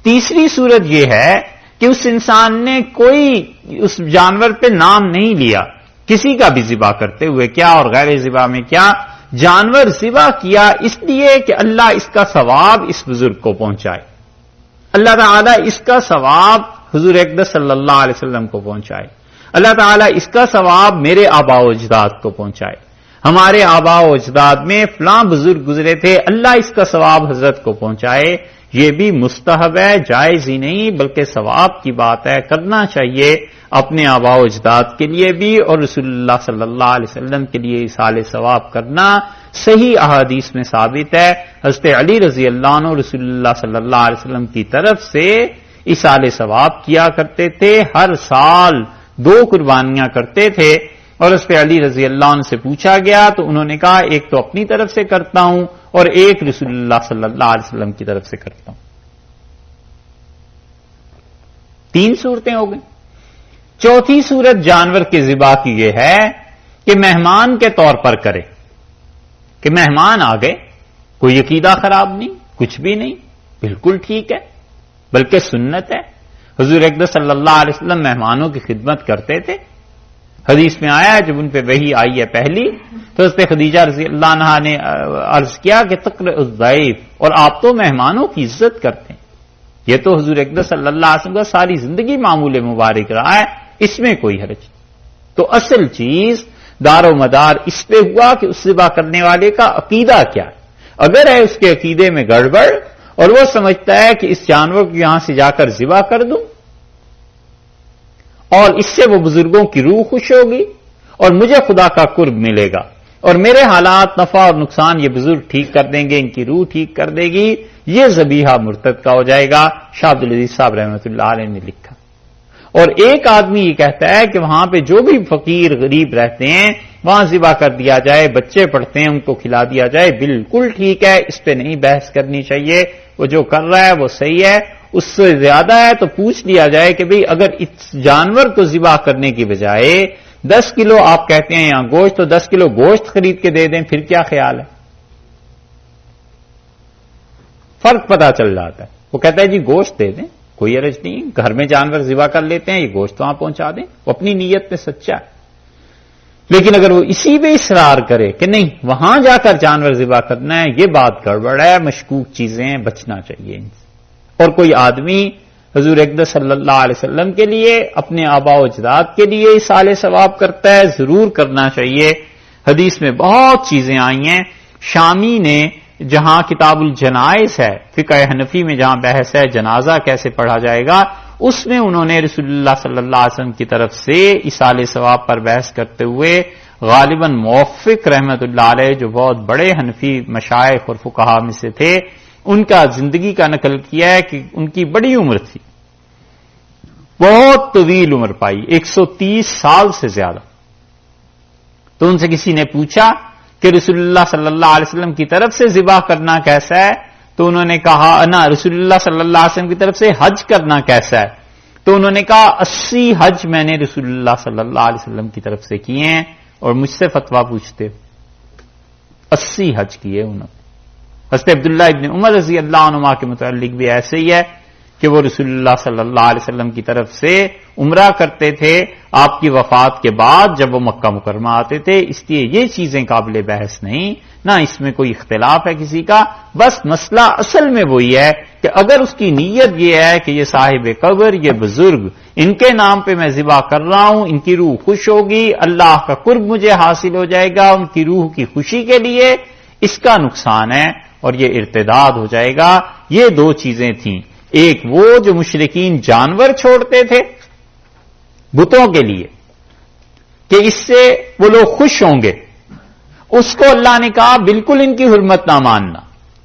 تیسری صورت یہ ہے کہ اس انسان نے کوئی اس جانور پہ نام نہیں لیا کسی کا بھی ذبح کرتے ہوئے کیا اور غیر ذبح میں کیا، جانور ذبح کیا اس لیے کہ اللہ اس کا ثواب اس بزرگ کو پہنچائے، اللہ تعالیٰ اس کا ثواب حضور اقدس صلی اللہ علیہ وسلم کو پہنچائے، اللہ تعالیٰ اس کا ثواب میرے آباء و اجداد کو پہنچائے، ہمارے آباء و اجداد میں فلاں بزرگ گزرے تھے، اللہ اس کا ثواب حضرت کو پہنچائے، یہ بھی مستحب ہے، جائز ہی نہیں بلکہ ثواب کی بات ہے، کرنا چاہیے اپنے آباء و اجداد کے لیے بھی اور رسول اللہ صلی اللہ علیہ وسلم کے لیے ایصال ثواب کرنا صحیح احادیث میں ثابت ہے۔ حضرت علی رضی اللہ عنہ رسول اللہ صلی اللہ علیہ وسلم کی طرف سے ایصال ثواب کیا کرتے تھے، ہر سال 2 قربانیاں کرتے تھے، اور حضرت علی رضی اللہ عنہ سے پوچھا گیا تو انہوں نے کہا ایک تو اپنی طرف سے کرتا ہوں اور ایک رسول اللہ صلی اللہ علیہ وسلم کی طرف سے کرتا ہوں۔ 3 صورتیں ہو گئیں۔ چوتھی صورت جانور کے ذبح کی یہ ہے کہ مہمان کے طور پر کرے، کہ مہمان آ گئے، کوئی عقیدہ خراب نہیں، کچھ بھی نہیں، بالکل ٹھیک ہے، بلکہ سنت ہے۔ حضور اقدس صلی اللہ علیہ وسلم مہمانوں کی خدمت کرتے تھے۔ حدیث میں آیا ہے جب ان پہ وحی آئی ہے پہلی تو حضرت خدیجہ رضی اللہ عنہا نے عرض کیا کہ تقرأ الضیف، اور آپ تو مہمانوں کی عزت کرتے ہیں۔ یہ تو حضور اقدس صلی اللہ علیہ وسلم کا ساری زندگی معمول مبارک رہا ہے، اس میں کوئی حرج نہیں۔ تو اصل چیز دار و مدار اس پہ ہوا کہ اس ذبح کرنے والے کا عقیدہ کیا ہے۔ اگر ہے اس کے عقیدے میں گڑبڑ اور وہ سمجھتا ہے کہ اس جانور کو یہاں سے جا کر ذبح کر دوں اور اس سے وہ بزرگوں کی روح خوش ہوگی اور مجھے خدا کا قرب ملے گا اور میرے حالات نفع اور نقصان یہ بزرگ ٹھیک کر دیں گے، ان کی روح ٹھیک کر دے گی، یہ ذبیحہ مرتد کا ہو جائے گا۔ شاہ عبدالعزیز صاحب رحمۃ اللہ علیہ نے لکھا۔ اور ایک آدمی یہ کہتا ہے کہ وہاں پہ جو بھی فقیر غریب رہتے ہیں وہاں ذبح کر دیا جائے، بچے پڑھتے ہیں ان کو کھلا دیا جائے، بالکل ٹھیک ہے، اس پہ نہیں بحث کرنی چاہیے، وہ جو کر رہا ہے وہ صحیح ہے۔ اس سے زیادہ ہے تو پوچھ لیا جائے کہ بھئی اگر اس جانور کو ذبح کرنے کی بجائے 10 کلو آپ کہتے ہیں یہاں گوشت، تو 10 کلو گوشت خرید کے دے دیں، پھر کیا خیال ہے؟ فرق پتا چل جاتا ہے۔ وہ کہتا ہے جی گوشت دے دیں، کوئی عرض نہیں، گھر میں جانور ذبح کر لیتے ہیں، یہ گوشت وہاں پہنچا دیں، وہ اپنی نیت میں سچا ہے۔ لیکن اگر وہ اسی پہ اصرار کرے کہ نہیں وہاں جا کر جانور ذبح کرنا ہے، یہ بات گڑبڑ ہے، مشکوک چیزیں ہیں، بچنا چاہیے ان سے۔ اور کوئی آدمی حضور اقدس صلی اللہ علیہ وسلم کے لیے، اپنے آباء و اجداد کے لیے ایصال ثواب کرتا ہے، ضرور کرنا چاہیے۔ حدیث میں بہت چیزیں آئی ہیں۔ شامی نے جہاں کتاب الجنائز ہے، فقہ حنفی میں جہاں بحث ہے جنازہ کیسے پڑھا جائے گا، اس میں انہوں نے رسول اللہ صلی اللہ علیہ وسلم کی طرف سے ایصال ثواب پر بحث کرتے ہوئے غالباً موفق رحمت اللہ علیہ جو بہت بڑے حنفی مشائخ اور فقہا میں سے تھے، ان کا زندگی کا نقل کیا ہے کہ ان کی بڑی عمر تھی، بہت طویل عمر پائی، 130 سال سے زیادہ۔ تو ان سے کسی نے پوچھا کہ رسول اللہ صلی اللہ علیہ وسلم کی طرف سے ذبح کرنا کیسا ہے؟ تو انہوں نے کہا انا رسول اللہ صلی اللہ علیہ وسلم کی طرف سے حج کرنا کیسا ہے؟ تو انہوں نے کہا 80 حج میں نے رسول اللہ صلی اللہ علیہ وسلم کی طرف سے کیے ہیں، اور مجھ سے فتویٰ پوچھتے 80 حج کیے انہوں نے۔ حضرت عبداللہ ابن عمر رضی اللہ عنہما کے متعلق بھی ایسے ہی ہے کہ وہ رسول اللہ صلی اللہ علیہ وسلم کی طرف سے عمرہ کرتے تھے آپ کی وفات کے بعد جب وہ مکہ مکرمہ آتے تھے، اس لیے یہ چیزیں قابل بحث نہیں، نہ اس میں کوئی اختلاف ہے کسی کا۔ بس مسئلہ اصل میں وہی ہے کہ اگر اس کی نیت یہ ہے کہ یہ صاحب قبر، یہ بزرگ، ان کے نام پہ میں ذبح کر رہا ہوں، ان کی روح خوش ہوگی، اللہ کا قرب مجھے حاصل ہو جائے گا، ان کی روح کی خوشی کے لیے اس کا نقصان ہے اور یہ ارتداد ہو جائے گا۔ یہ 2 چیزیں تھیں، ایک وہ جو مشرکین جانور چھوڑتے تھے بتوں کے لیے کہ اس سے وہ لوگ خوش ہوں گے، اس کو اللہ نے کہا بالکل ان کی حرمت نہ ماننا،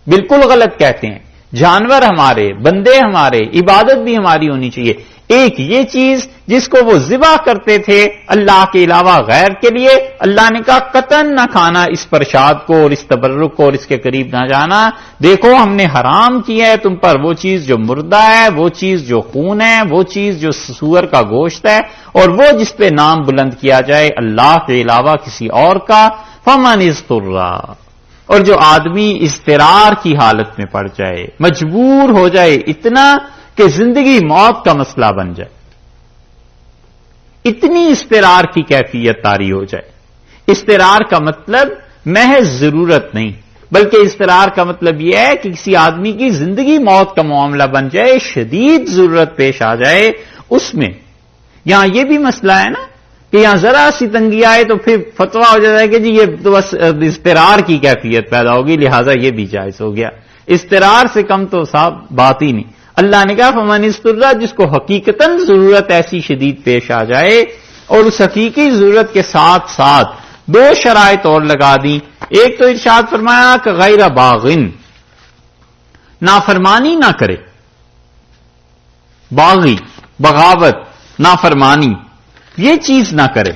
بالکل غلط کہتے ہیں، جانور ہمارے، بندے ہمارے، عبادت بھی ہماری ہونی چاہیے۔ ایک یہ چیز جس کو وہ ذبح کرتے تھے اللہ کے علاوہ غیر کے لیے، اللہ نے کہا قطعاً نہ کھانا اس پرشاد کو اور اس تبرک کو اور اس کے قریب نہ جانا، دیکھو ہم نے حرام کیا ہے تم پر وہ چیز جو مردہ ہے، وہ چیز جو خون ہے، وہ چیز جو سور کا گوشت ہے، اور وہ جس پہ نام بلند کیا جائے اللہ کے علاوہ کسی اور کا، فمن اضطر، اور جو آدمی اضطرار کی حالت میں پڑ جائے، مجبور ہو جائے اتنا کہ زندگی موت کا مسئلہ بن جائے، اتنی اضطرار کی کیفیت طاری ہو جائے۔ اضطرار کا مطلب محض ضرورت نہیں، بلکہ اضطرار کا مطلب یہ ہے کہ کسی آدمی کی زندگی موت کا معاملہ بن جائے، شدید ضرورت پیش آ جائے اس میں۔ یہاں یہ بھی مسئلہ ہے نا کہ یہاں ذرا سی تنگی آئے تو پھر فتویٰ ہو جاتا ہے کہ جی یہ تو بس اضطرار کی کیفیت پیدا ہوگی، لہذا یہ بھی جائز ہو گیا۔ اضطرار سے کم تو صاحب بات ہی نہیں۔ اللہ نے کہا فمن اضطر، جس کو حقیقتاً ضرورت ایسی شدید پیش آ جائے، اور اس حقیقی ضرورت کے ساتھ ساتھ دو شرائط اور لگا دی۔ ایک تو ارشاد فرمایا کہ غیر باغن، نافرمانی نہ کرے، باغی بغاوت نافرمانی یہ چیز نہ کرے،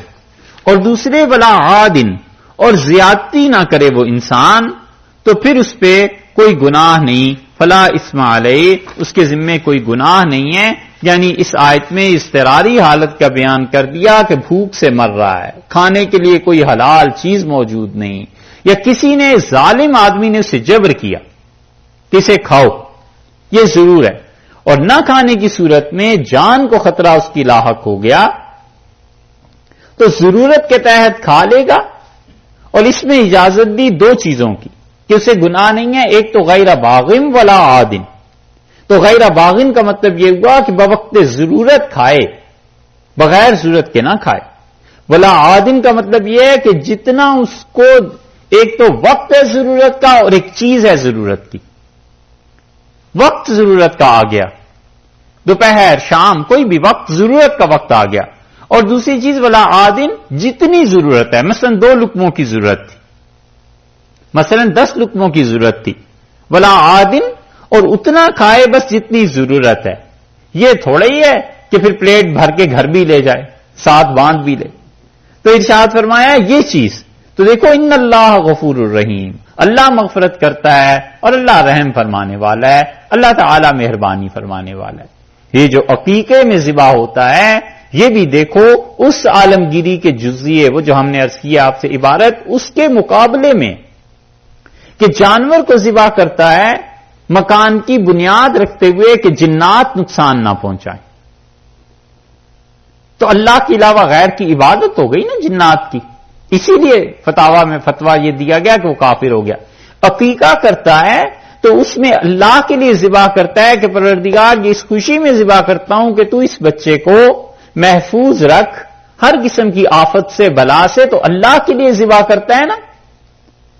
اور دوسرے ولا عادن، اور زیادتی نہ کرے وہ انسان، تو پھر اس پہ کوئی گناہ نہیں، فلا اسم علیہ، اس کے ذمے کوئی گناہ نہیں ہے۔ یعنی اس آیت میں اضطراری حالت کا بیان کر دیا کہ بھوک سے مر رہا ہے، کھانے کے لیے کوئی حلال چیز موجود نہیں، یا کسی نے ظالم آدمی نے اسے جبر کیا کہ اسے کھاؤ، یہ ضرور ہے، اور نہ کھانے کی صورت میں جان کو خطرہ اس کی لاحق ہو گیا تو ضرورت کے تحت کھا لے گا۔ اور اس میں اجازت دی دو چیزوں کی کہ اسے گناہ نہیں ہے، ایک تو غیر باغن ولا عادن، تو غیر باغن کا مطلب یہ ہوا کہ بوقت ضرورت کھائے، بغیر ضرورت کے نہ کھائے۔ ولا عادن کا مطلب یہ ہے کہ جتنا اس کو، ایک تو وقت ہے ضرورت کا اور ایک چیز ہے ضرورت کی۔ وقت ضرورت کا آ گیا، دوپہر شام کوئی بھی وقت ضرورت کا وقت آ گیا، اور دوسری چیز ولا عادن، جتنی ضرورت ہے، مثلا 2 لقموں کی ضرورت تھی، مثلا 10 لقموں کی ضرورت تھی، ولا عادن، اور اتنا کھائے بس جتنی ضرورت ہے۔ یہ تھوڑا ہی ہے کہ پھر پلیٹ بھر کے گھر بھی لے جائے، ساتھ باندھ بھی لے۔ تو ارشاد فرمایا یہ چیز تو دیکھو، ان اللہ غفور الرحیم، اللہ مغفرت کرتا ہے اور اللہ رحم فرمانے والا ہے، اللہ تعالی مہربانی فرمانے والا ہے۔ یہ جو عقیقے میں ذبح ہوتا ہے، یہ بھی دیکھو اس عالمگیری کے جزیے، وہ جو ہم نے عرض کیا آپ سے عبارت، اس کے مقابلے میں کہ جانور کو ذبح کرتا ہے مکان کی بنیاد رکھتے ہوئے کہ جنات نقصان نہ پہنچائیں، تو اللہ کے علاوہ غیر کی عبادت ہو گئی نا جنات کی، اسی لیے فتاوی میں فتویٰ یہ دیا گیا کہ وہ کافر ہو گیا۔ عقیقہ کرتا ہے تو اس میں اللہ کے لیے ذبح کرتا ہے کہ پروردگار یہ اس خوشی میں ذبح کرتا ہوں کہ تو اس بچے کو محفوظ رکھ ہر قسم کی آفت سے، بلا سے، تو اللہ کے لیے ذبح کرتا ہے نا،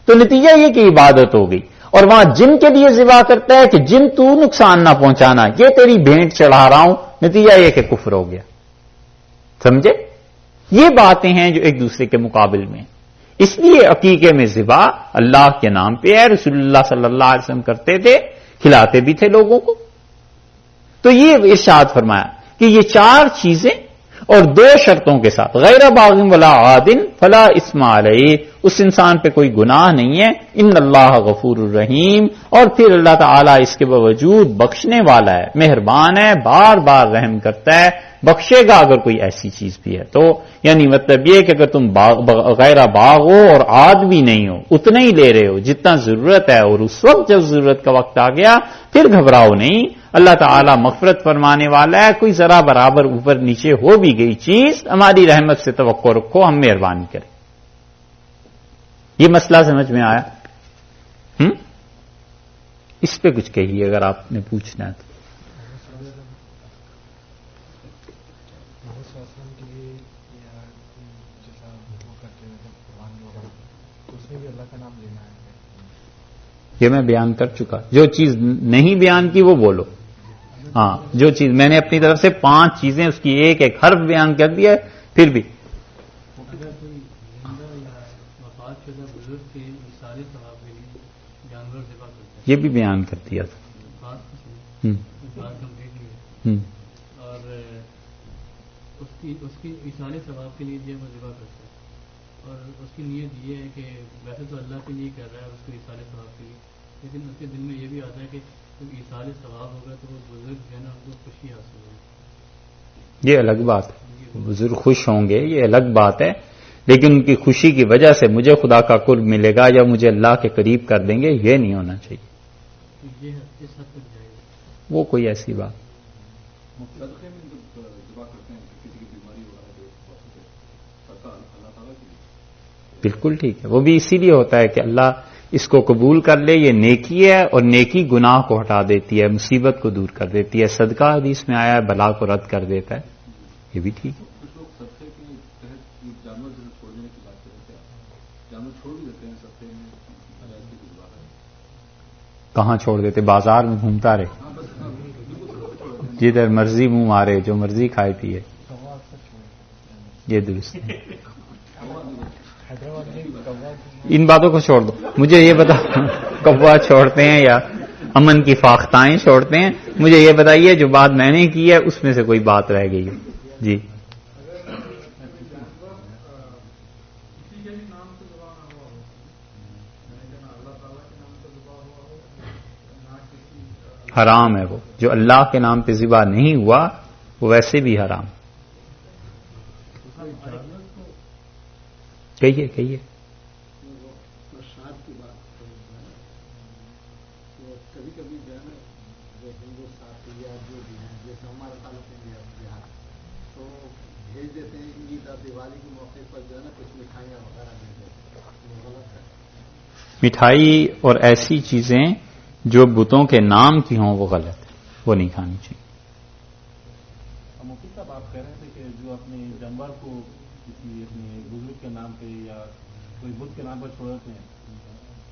تو نتیجہ یہ کہ عبادت ہو گئی۔ اور وہاں جن کے لیے ذبح کرتا ہے کہ جن تو نقصان نہ پہنچانا، یہ تیری بھینٹ چڑھا رہا ہوں، نتیجہ یہ کہ کفر ہو گیا۔ سمجھے؟ یہ باتیں ہیں جو ایک دوسرے کے مقابل میں، اس لیے عقیقے میں ذبح اللہ کے نام پہ ہے، رسول اللہ صلی اللہ علیہ وسلم کرتے تھے، کھلاتے بھی تھے لوگوں کو۔ تو یہ ارشاد فرمایا کہ یہ 4 چیزیں اور 2 شرطوں کے ساتھ، غیر باغن ولا عادن فلا اسم علیہ، اس انسان پہ کوئی گناہ نہیں ہے، ان اللہ غفور الرحیم، اور پھر اللہ تعالیٰ اس کے باوجود بخشنے والا ہے، مہربان ہے، بار بار رحم کرتا ہے، بخشے گا اگر کوئی ایسی چیز بھی ہے تو۔ یعنی مطلب یہ کہ اگر تم غیر باغ ہو اور عاد بھی نہیں ہو، اتنا ہی لے رہے ہو جتنا ضرورت ہے، اور اس وقت جب ضرورت کا وقت آ گیا پھر گھبراؤ نہیں، اللہ تعالیٰ مغفرت فرمانے والا ہے، کوئی ذرا برابر اوپر نیچے ہو بھی گئی چیز ہماری رحمت سے توقع رکھو، ہم مہربانی کریں۔ یہ مسئلہ سمجھ میں آیا؟ اس پہ کچھ کہیے اگر آپ نے پوچھنا ہے تو۔ یہ میں بیان کر چکا، جو چیز نہیں بیان کی وہ بولو۔ ہاں، جو چیز میں نے اپنی طرف سے 5 چیزیں، اس کی ایک ایک حرف بیان کر دیا ہے، پھر بھی یہ بھی بیان کر دیا تھا۔ اور اس کی اصال ثواب کے لیے جو وہ ذبح کرتا ہے، اور اس کی نیت یہ ہے کہ ویسے تو اللہ کے لیے کر رہا ہے اس کو اصال ثواب کے لیے، لیکن اس کے دل میں یہ بھی آتا ہے کہ جب اصال ثواب ہوگا تو وہ بزرگ جو ہے نا ان کو خوشی حاصل ہوگی۔ یہ الگ بات ہے، بزرگ خوش ہوں گے، یہ الگ بات ہے، لیکن ان کی خوشی کی وجہ سے مجھے خدا کا قرب ملے گا یا مجھے اللہ کے قریب کر دیں گے، یہ نہیں ہونا چاہیے۔ یہ اس حد تک جائے گا، وہ کوئی ایسی بات صدقے میں جب ذبح کرتے ہیں کسی کی بیماری وغیرہ جو صدقہ اللہ تعالیٰ کی بالکل ٹھیک ہے، وہ بھی اسی لیے ہوتا ہے کہ اللہ اس کو قبول کر لے، یہ نیکی ہے، اور نیکی گناہ کو ہٹا دیتی ہے، مصیبت کو دور کر دیتی ہے، صدقہ حدیث میں آیا ہے بلا کو رد کر دیتا ہے، یہ بھی ٹھیک ہے۔ کچھ لوگ صدقے کے تحت جانور جو چھوڑ دینے کی بات کرتے ہیں، جانور چھوڑ بھی دیتے ہیں صدقے میں کی ذبح ہے، کہاں چھوڑ دیتے؟ بازار میں گھومتا رہے، جدھر مرضی منہ مارے، جو مرضی کھائے پیے، یہ درست ہے۔ ان باتوں کو چھوڑ دو، مجھے یہ بتا کوا چھوڑتے ہیں یا امن کی فاختائیں چھوڑتے ہیں؟ مجھے یہ بتائیے جو بات میں نے کی ہے اس میں سے کوئی بات رہ گئی ہے؟ جی حرام ہے وہ، جو اللہ کے نام پہ ذبح نہیں ہوا وہ ویسے بھی حرام۔ کہیے کہیے۔ پرساد کی بات کبھی کبھی جو ہے نا جو ہندو ساتھی یا جو بھی ہیں جیسے ہمارے تعلق میں بہار تو بھیج دیتے ہیں عید اور دیوالی کے موقع پر جو ہے نا کچھ مٹھائیاں وغیرہ دے دیتے ہیں، وہ غلط ہے۔ مٹھائی اور ایسی چیزیں جو بتوں کے نام کی ہوں وہ غلط ہے، وہ نہیں کھانی چاہیے۔ مفتی صاحب آپ کہہ رہے تھے کہ جو اپنے جانور کو کسی اپنے بزرگ کے نام پہ یا کوئی بت کے نام پر چھوڑ دیتے ہیں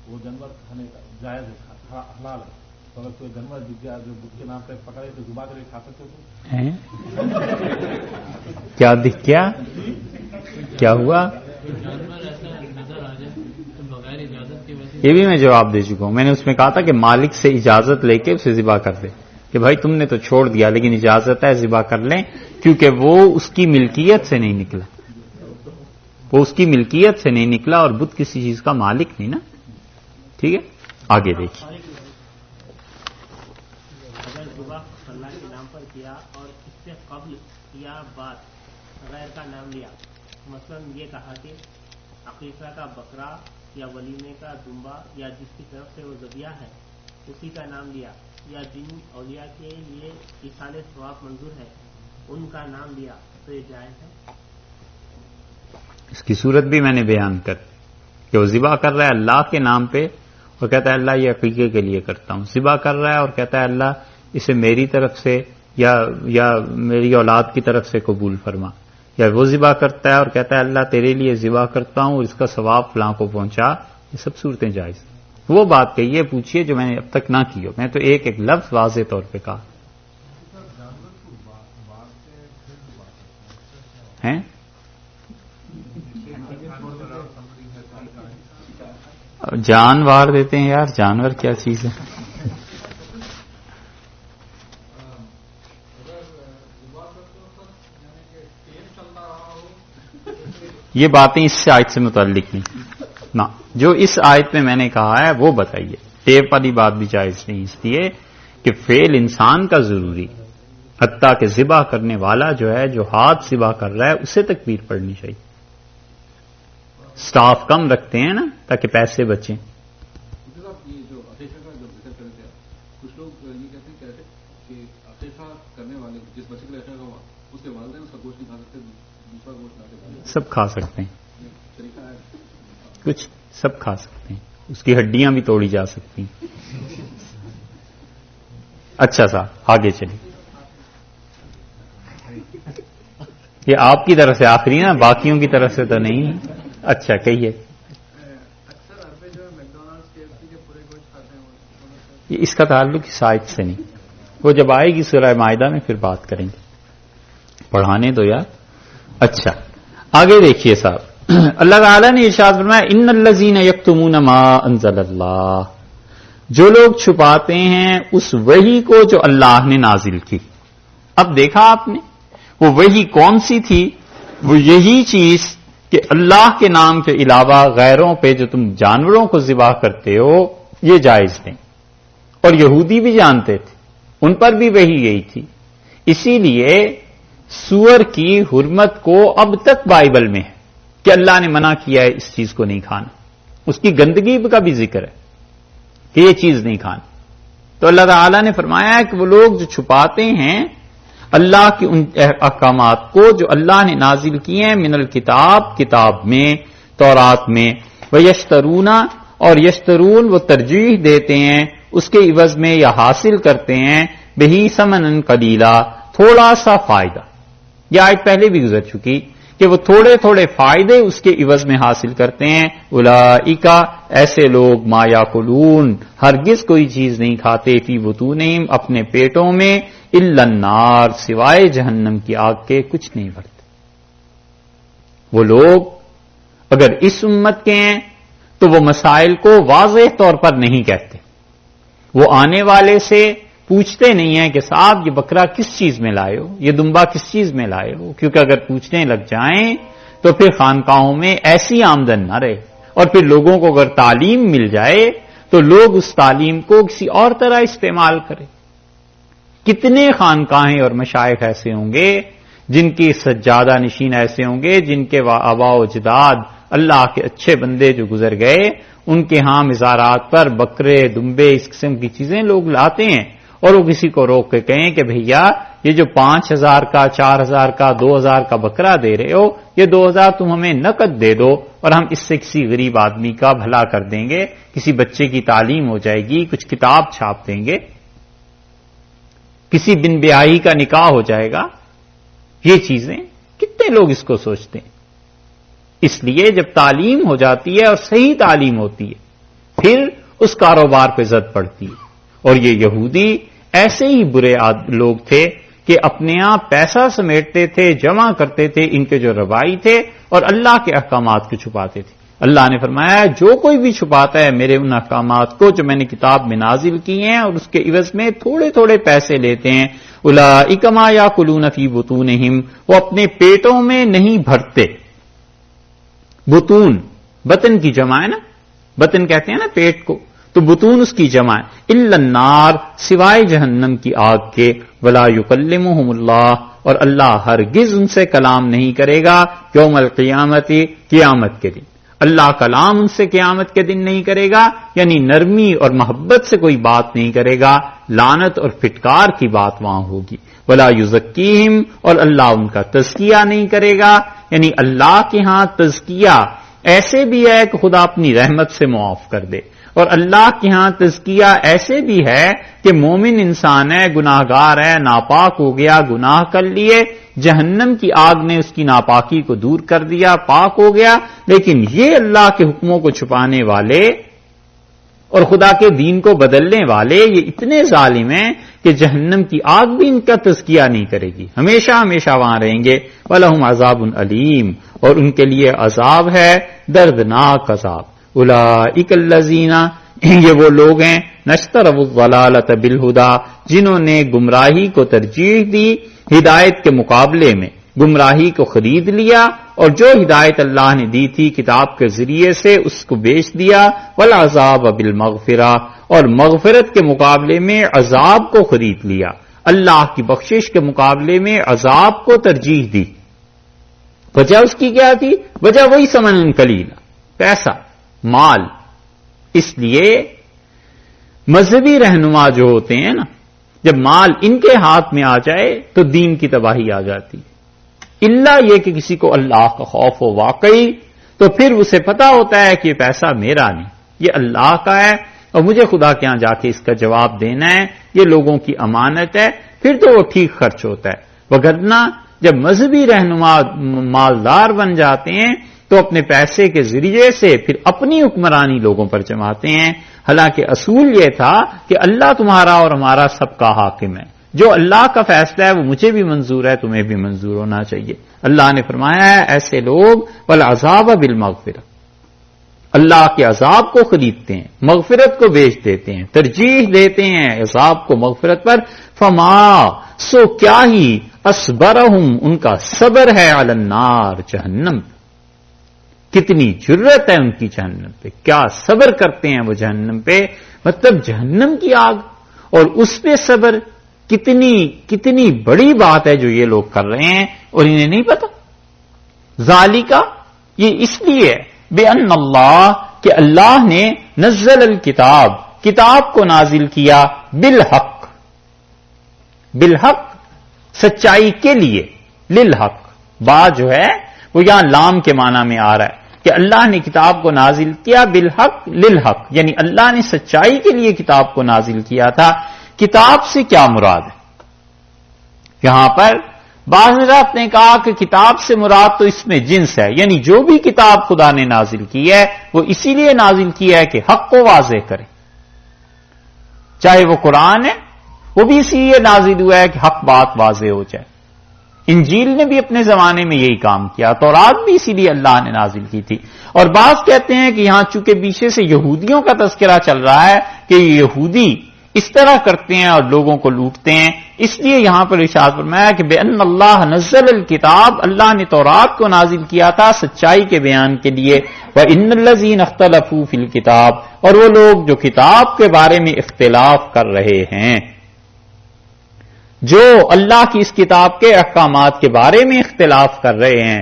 وہ جانور کھانے کا جائز ہے، حلال ہے، تو اگر کوئی جانور دکھ گیا جو بت کے نام پہ پکڑے تو ذبح کر کے کھا سکتے ہو؟ کیا دکھ گیا؟ کیا ہوا؟ جانور ایسا نظر آ جائے تو بغیر اجازت کے ویسے یہ بھی میں جواب دے چکا ہوں، میں نے اس میں کہا تھا کہ مالک سے اجازت لے کے اسے ذبح کر دے کہ بھائی تم نے تو چھوڑ دیا لیکن اجازت ہے ذبح کر لیں، کیونکہ وہ اس کی ملکیت سے نہیں نکلا، وہ اس کی ملکیت سے نہیں نکلا اور بت کسی چیز کا مالک نہیں نا۔ ٹھیک ہے، آگے دیکھیے۔ اگر ذبح اللہ کے نام پر کیا اور اس سے قبل یا بعد غیر کا نام لیا، مثلا یہ کہا کہ عقیقہ کا بکرا یا ولیمے کا دمبا یا جس کی طرف سے وہ ذبیحہ ہے اسی کا نام لیا، یا جن اولیاء کے لیے ایصال ثواب منظور ہے ان کا نام لیا تو یہ جائز ہے؟ اس کی صورت بھی میں نے بیان کر کہ وہ ذبح کر رہا ہے اللہ کے نام پہ اور کہتا ہے اللہ یہ عقیقے کے لیے کرتا ہوں، ذبح کر رہا ہے اور کہتا ہے اللہ اسے میری طرف سے یا میری اولاد کی طرف سے قبول فرما، یا وہ ذبح کرتا ہے اور کہتا ہے اللہ تیرے لیے ذبح کرتا ہوں اور اس کا ثواب فلاں کو پہنچا، یہ سب صورتیں جائز ہیں۔ وہ بات کہیے پوچھیے جو میں نے اب تک نہ کی ہو، میں تو ایک ایک لفظ واضح طور پہ کہا ہے۔ جان وار دیتے ہیں یار، جانور کیا چیز ہے؟ یہ باتیں اس سے آیت سے متعلق نہیں نہ، جو اس آیت میں نے کہا ہے وہ بتائیے۔ ٹیپ والی بات بھی جائز نہیں، اس لیے کہ فعل انسان کا ضروری، حتیٰ کہ ذبح کرنے والا جو ہے، جو ہاتھ ذبح کر رہا ہے اسے تکبیر پڑھنی چاہیے۔ سٹاف کم رکھتے ہیں نا تاکہ پیسے بچیں۔ صاحب یہ جو عقیقہ کا جو ذکر کرتے ہیں کچھ لوگ یہ کہتے ہیں کہ عقیقہ کرنے والے جس بچے کا عقیقہ ہوا اس کے والدین اس کا گوشت نہیں کھا سکتے، دوسرا گوشت لا کے سب کھا سکتے ہیں، طریقہ ہے کچھ سب کھا سکتے ہیں، اس کی ہڈیاں بھی توڑی جا سکتی ہیں۔ اچھا صاحب آگے چلیں، یہ آپ کی طرف سے آخری نا، باقیوں کی طرف سے تو نہیں۔ اچھا کہیے۔ اکثر عربے جو ہے میکڈونلڈس KFC کے پورے گوشت کھاتے ہیں، یہ اس کا تعلق اس آیت سے نہیں، وہ جب آئے گی سورہ مائدہ میں پھر بات کریں گے، پڑھانے دو یار۔ اچھا آگے دیکھیے صاحب، اللہ تعالیٰ نے ارشاد فرمایا ان الذین یکتمون ما انزل اللہ، جو لوگ چھپاتے ہیں اس وحی کو جو اللہ نے نازل کی۔ اب دیکھا آپ نے وہ وحی کون سی تھی؟ وہ یہی چیز کہ اللہ کے نام کے علاوہ غیروں پہ جو تم جانوروں کو ذبح کرتے ہو یہ جائز نہیں، اور یہودی بھی جانتے تھے، ان پر بھی وحی یہی تھی۔ اسی لیے سور کی حرمت کو اب تک بائبل میں ہے کہ اللہ نے منع کیا ہے اس چیز کو نہیں کھانا، اس کی گندگی کا بھی ذکر ہے کہ یہ چیز نہیں کھانی۔ تو اللہ تعالیٰ نے فرمایا ہے کہ وہ لوگ جو چھپاتے ہیں اللہ کے ان احکامات کو جو اللہ نے نازل کیے ہیں من الکتاب، کتاب میں، تورات میں، ویشترون، اور یشترون وہ ترجیح دیتے ہیں اس کے عوض میں یا حاصل کرتے ہیں بہی ثمنا قلیلا، تھوڑا سا فائدہ. یہ آیت پہلے بھی گزر چکی کہ وہ تھوڑے تھوڑے فائدے اس کے عوض میں حاصل کرتے ہیں. اولئک، ایسے لوگ، ما یاکلون، ہرگز کوئی چیز نہیں کھاتے، فی بطونہم، اپنے پیٹوں میں، الا النار، سوائے جہنم کی آگ کے کچھ نہیں بھرتے. وہ لوگ اگر اس امت کے ہیں تو وہ مسائل کو واضح طور پر نہیں کہتے. وہ آنے والے سے پوچھتے نہیں ہیں کہ صاحب یہ بکرا کس چیز میں لائے ہو، یہ دمبا کس چیز میں لائے ہو، کیونکہ اگر پوچھنے لگ جائیں تو پھر خانقاہوں میں ایسی آمدن نہ رہے، اور پھر لوگوں کو اگر تعلیم مل جائے تو لوگ اس تعلیم کو کسی اور طرح استعمال کریں. کتنے خانقاہیں اور مشائخ ایسے ہوں گے جن کی سجادہ نشین ایسے ہوں گے جن کے آباء و اجداد اللہ کے اچھے بندے جو گزر گئے ان کے ہاں مزارات پر بکرے، دمبے، اس قسم کی چیزیں لوگ لاتے ہیں، اور وہ کسی کو روک کے کہیں کہ بھیا یہ جو 5,000 کا، 4,000 کا، 2,000 کا بکرا دے رہے ہو، یہ 2,000 تم ہمیں نقد دے دو اور ہم اس سے کسی غریب آدمی کا بھلا کر دیں گے، کسی بچے کی تعلیم ہو جائے گی، کچھ کتاب چھاپ دیں گے، کسی بن بیاہی کا نکاح ہو جائے گا. یہ چیزیں کتنے لوگ اس کو سوچتے ہیں. اس لیے جب تعلیم ہو جاتی ہے اور صحیح تعلیم ہوتی ہے پھر اس کاروبار پہ زد پڑتی ہے. اور یہ یہودی ایسے ہی برے لوگ تھے کہ اپنے آپ پیسہ سمیٹتے تھے، جمع کرتے تھے، ان کے جو روائی تھے، اور اللہ کے احکامات کو چھپاتے تھے. اللہ نے فرمایا جو کوئی بھی چھپاتا ہے میرے ان احکامات کو جو میں نے کتاب میں نازل کیے ہیں اور اس کے عوض میں تھوڑے تھوڑے پیسے لیتے ہیں، اولئک ما یاکلون فی بطونہم، وہ اپنے پیٹوں میں نہیں بھرتے. بطون بطن کی جمع ہے نا، بطن کہتے ہیں نا پیٹ کو، تو بطون اس کی جمع ہے. الا النار، سوائے جہنم کی آگ کے. ولا یکلمہم اللہ، اور اللہ ہرگز ان سے کلام نہیں کرے گا یوم القیامت، قیامت کے دن. اللہ کلام ان سے قیامت کے دن نہیں کرے گا، یعنی نرمی اور محبت سے کوئی بات نہیں کرے گا، لعنت اور پھٹکار کی بات وہاں ہوگی. ولا یزکیہم، اور اللہ ان کا تزکیہ نہیں کرے گا، یعنی اللہ کے ہاں تزکیہ ایسے بھی ہے کہ خدا اپنی رحمت سے معاف کر دے، اور اللہ کے ہاں تزکیہ ایسے بھی ہے کہ مومن انسان ہے، گناہ گار ہے، ناپاک ہو گیا، گناہ کر لیے، جہنم کی آگ نے اس کی ناپاکی کو دور کر دیا، پاک ہو گیا. لیکن یہ اللہ کے حکموں کو چھپانے والے اور خدا کے دین کو بدلنے والے یہ اتنے ظالم ہیں کہ جہنم کی آگ بھی ان کا تزکیہ نہیں کرے گی، ہمیشہ ہمیشہ وہاں رہیں گے. وَلَهُمْ عَذَابٌ عَلِيمٌ، اور ان کے لیے عذاب ہے، دردناک عذاب. اولئک الذین، یہ وہ لوگ ہیں، نشتروا الضلالۃ بالہدی، جنہوں نے گمراہی کو ترجیح دی ہدایت کے مقابلے میں، گمراہی کو خرید لیا اور جو ہدایت اللہ نے دی تھی کتاب کے ذریعے سے اس کو بیچ دیا. والعذاب بالمغفرہ، اور مغفرت کے مقابلے میں عذاب کو خرید لیا، اللہ کی بخشش کے مقابلے میں عذاب کو ترجیح دی. وجہ اس کی کیا تھی؟ وجہ وہی ثمن قلیل، پیسہ، مال. اس لیے مذہبی رہنما جو ہوتے ہیں نا، جب مال ان کے ہاتھ میں آ جائے تو دین کی تباہی آ جاتی ہے. الا یہ کہ کسی کو اللہ کا خوف ہو واقعی، تو پھر اسے پتا ہوتا ہے کہ یہ پیسہ میرا نہیں، یہ اللہ کا ہے اور مجھے خدا کے ہاں جا کے اس کا جواب دینا ہے، یہ لوگوں کی امانت ہے، پھر تو وہ ٹھیک خرچ ہوتا ہے. وگرنہ جب مذہبی رہنما مالدار بن جاتے ہیں تو اپنے پیسے کے ذریعے سے پھر اپنی حکمرانی لوگوں پر جماتے ہیں. حالانکہ اصول یہ تھا کہ اللہ تمہارا اور ہمارا سب کا حاکم ہے، جو اللہ کا فیصلہ ہے وہ مجھے بھی منظور ہے، تمہیں بھی منظور ہونا چاہیے. اللہ نے فرمایا ہے ایسے لوگ والعذاب بالمغفرہ، اللہ کے عذاب کو خریدتے ہیں، مغفرت کو بیچ دیتے ہیں، ترجیح دیتے ہیں عذاب کو مغفرت پر. فما، سو کیا ہی، اصبرہم، ان کا صبر ہے، علی النار، جہنم. کتنی جرت ہے ان کی جہنم پہ، کیا صبر کرتے ہیں وہ جہنم پہ. مطلب جہنم کی آگ اور اس پہ صبر، کتنی بڑی بات ہے جو یہ لوگ کر رہے ہیں اور انہیں نہیں پتا. ذالکا، یہ اس لیے بأن اللہ، کہ اللہ نے نزل الکتاب، کتاب کو نازل کیا، بالحق، بالحق، سچائی کے لیے، للحق، با جو ہے وہ یہاں لام کے معنی میں آ رہا ہے کہ اللہ نے کتاب کو نازل کیا بالحق للحق، یعنی اللہ نے سچائی کے لیے کتاب کو نازل کیا تھا۔ کتاب سے کیا مراد ہے؟ یہاں پر بعض حضرات نے کہا کہ کتاب سے مراد تو اس میں جنس ہے، یعنی جو بھی کتاب خدا نے نازل کی ہے وہ اسی لیے نازل کیا ہے کہ حق کو واضح کرے، چاہے وہ قرآن ہے وہ بھی اسی لیے نازل ہوا ہے کہ حق بات واضح ہو جائے۔ انجیل نے بھی اپنے زمانے میں یہی کام کیا، تورات بھی اسی لیے اللہ نے نازل کی تھی۔ اور بعض کہتے ہیں کہ یہاں چونکہ پیچھے سے یہودیوں کا تذکرہ چل رہا ہے کہ یہودی اس طرح کرتے ہیں اور لوگوں کو لوٹتے ہیں، اس لیے یہاں پر ارشاد فرمایا کہ بِأَنَّ اللَّهَ نَزَّلَ الْكِتَابَ، اللہ نے تورات کو نازل کیا تھا سچائی کے بیان کے لیے، وَإِنَّ الَّذِينَ اخْتَلَفُوا فِي الْكِتَابِ، اور وہ لوگ جو کتاب کے بارے میں اختلاف کر رہے ہیں، جو اللہ کی اس کتاب کے احکامات کے بارے میں اختلاف کر رہے ہیں،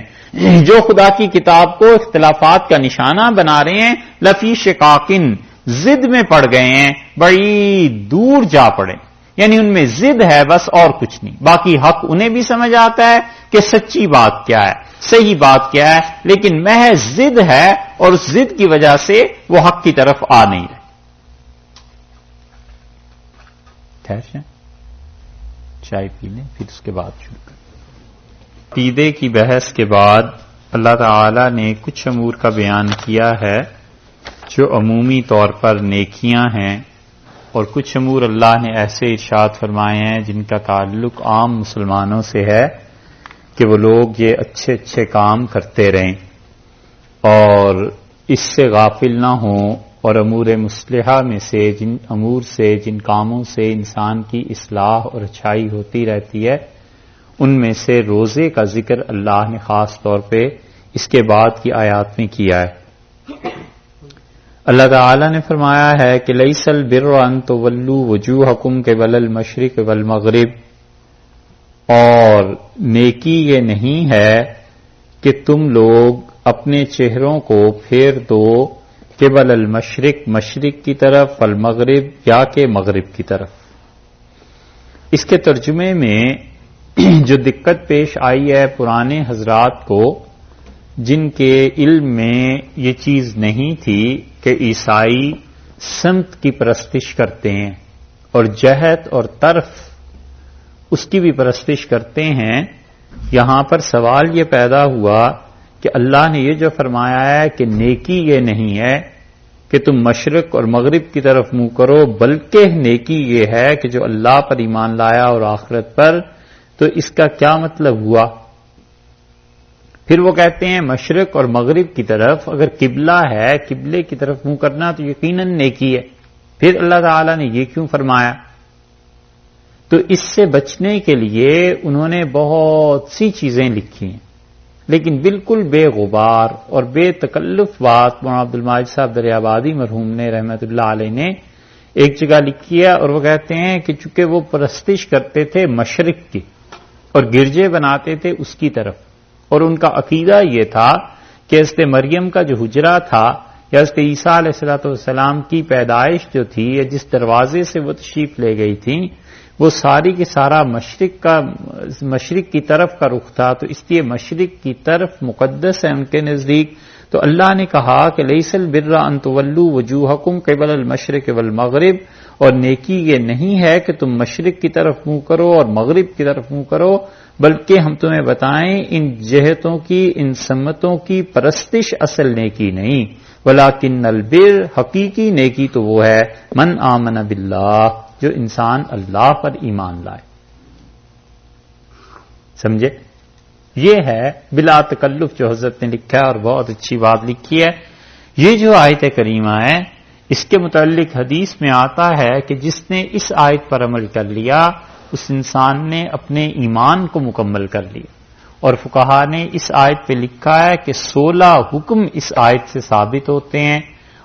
جو خدا کی کتاب کو اختلافات کا نشانہ بنا رہے ہیں، لفی شقاقن، ضد میں پڑ گئے ہیں، بڑی دور جا پڑے، یعنی ان میں ضد ہے بس اور کچھ نہیں، باقی حق انہیں بھی سمجھ آتا ہے کہ سچی بات کیا ہے، صحیح بات کیا ہے، لیکن محض ضد ہے اور اس ضد کی وجہ سے وہ حق کی طرف آ نہیں رہے۔ ٹھہر چائے پی لیں پھر اس کے بعد شروع کریں۔ عقیدے کی بحث کے بعد اللہ تعالی نے کچھ امور کا بیان کیا ہے جو عمومی طور پر نیکیاں ہیں، اور کچھ امور اللہ نے ایسے ارشاد فرمائے ہیں جن کا تعلق عام مسلمانوں سے ہے کہ وہ لوگ یہ اچھے اچھے کام کرتے رہیں اور اس سے غافل نہ ہوں، اور امور مصلحہ میں سے جن امور سے، جن کاموں سے انسان کی اصلاح اور اچھائی ہوتی رہتی ہے، ان میں سے روزے کا ذکر اللہ نے خاص طور پہ اس کے بعد کی آیات میں کیا ہے۔ اللہ تعالی نے فرمایا ہے کہ لیس البر ان تولوا وجوہکم قبل المشرق والمغرب، اور نیکی یہ نہیں ہے کہ تم لوگ اپنے چہروں کو پھیر دو قبل المشرق، مشرق کی طرف، والمغرب یا کہ مغرب کی طرف۔ اس کے ترجمے میں جو دقت پیش آئی ہے پرانے حضرات کو، جن کے علم میں یہ چیز نہیں تھی کہ عیسائی سمت کی پرستش کرتے ہیں اور جہت اور طرف اس کی بھی پرستش کرتے ہیں، یہاں پر سوال یہ پیدا ہوا کہ اللہ نے یہ جو فرمایا ہے کہ نیکی یہ نہیں ہے کہ تم مشرق اور مغرب کی طرف منہ کرو، بلکہ نیکی یہ ہے کہ جو اللہ پر ایمان لایا اور آخرت پر، تو اس کا کیا مطلب ہوا؟ پھر وہ کہتے ہیں مشرق اور مغرب کی طرف اگر قبلہ ہے، قبلے کی طرف منہ کرنا تو یقیناً نیکی ہے، پھر اللہ تعالیٰ نے یہ کیوں فرمایا؟ تو اس سے بچنے کے لیے انہوں نے بہت سی چیزیں لکھی ہیں، لیکن بالکل بے غبار اور بے تکلف بات مولانا عبد الماجد صاحب دریابادی مرحوم نے رحمت اللہ علیہ نے ایک جگہ لکھی ہے، اور وہ کہتے ہیں کہ چونکہ وہ پرستش کرتے تھے مشرق کی اور گرجے بناتے تھے اس کی طرف، اور ان کا عقیدہ یہ تھا کہ حضرت مریم کا جو حجرہ تھا یا حضرت عیسیٰ علیہ السلام کی پیدائش جو تھی یا جس دروازے سے وہ تشریف لے گئی تھی وہ ساری کی سارا مشرق کی طرف کا رخ تھا، تو اس لیے مشرق کی طرف مقدس ہے ان کے نزدیک۔ تو اللہ نے کہا کہ لیس البر ان تولوا وجوہکم قبل المشرق والمغرب، اور نیکی یہ نہیں ہے کہ تم مشرق کی طرف منہ کرو اور مغرب کی طرف منہ کرو، بلکہ ہم تمہیں بتائیں ان جہتوں کی، ان سمتوں کی پرستش اصل نیکی نہیں، ولکن البر، حقیقی نیکی تو وہ ہے من آمن باللہ، جو انسان اللہ پر ایمان لائے۔ سمجھے؟ یہ ہے بلا تکلف جو حضرت نے لکھا ہے، اور بہت اچھی بات لکھی ہے۔ یہ جو آیت کریمہ ہے اس کے متعلق حدیث میں آتا ہے کہ جس نے اس آیت پر عمل کر لیا اس انسان نے اپنے ایمان کو مکمل کر لیا، اور فقہا نے اس آیت پہ لکھا ہے کہ 16 حکم اس آیت سے ثابت ہوتے ہیں،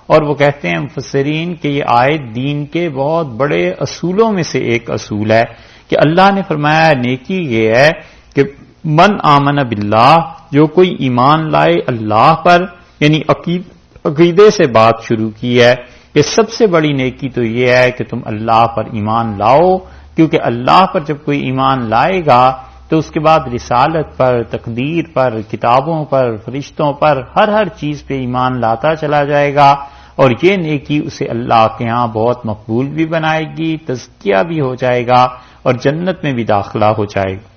اور وہ کہتے ہیں مفسرین کہ یہ آیت دین کے بہت بڑے اصولوں میں سے ایک اصول ہے کہ اللہ نے فرمایا نیکی یہ ہے کہ من آمن باللہ، جو کوئی ایمان لائے اللہ پر، یعنی عقیدے سے بات شروع کی ہے کہ سب سے بڑی نیکی تو یہ ہے کہ تم اللہ پر ایمان لاؤ، کیونکہ اللہ پر جب کوئی ایمان لائے گا تو اس کے بعد رسالت پر، تقدیر پر، کتابوں پر، فرشتوں پر، ہر چیز پہ ایمان لاتا چلا جائے گا، اور یہ نیکی اسے اللہ کے ہاں بہت مقبول بھی بنائے گی، تزکیہ بھی ہو جائے گا اور جنت میں بھی داخلہ ہو جائے گا۔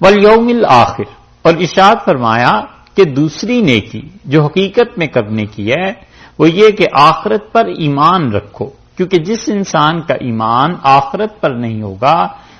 والیوم الآخر، اور ارشاد فرمایا کہ دوسری نیکی جو حقیقت میں کرنے کی ہے وہ یہ کہ آخرت پر ایمان رکھو، کیونکہ جس انسان کا ایمان آخرت پر نہیں ہوگا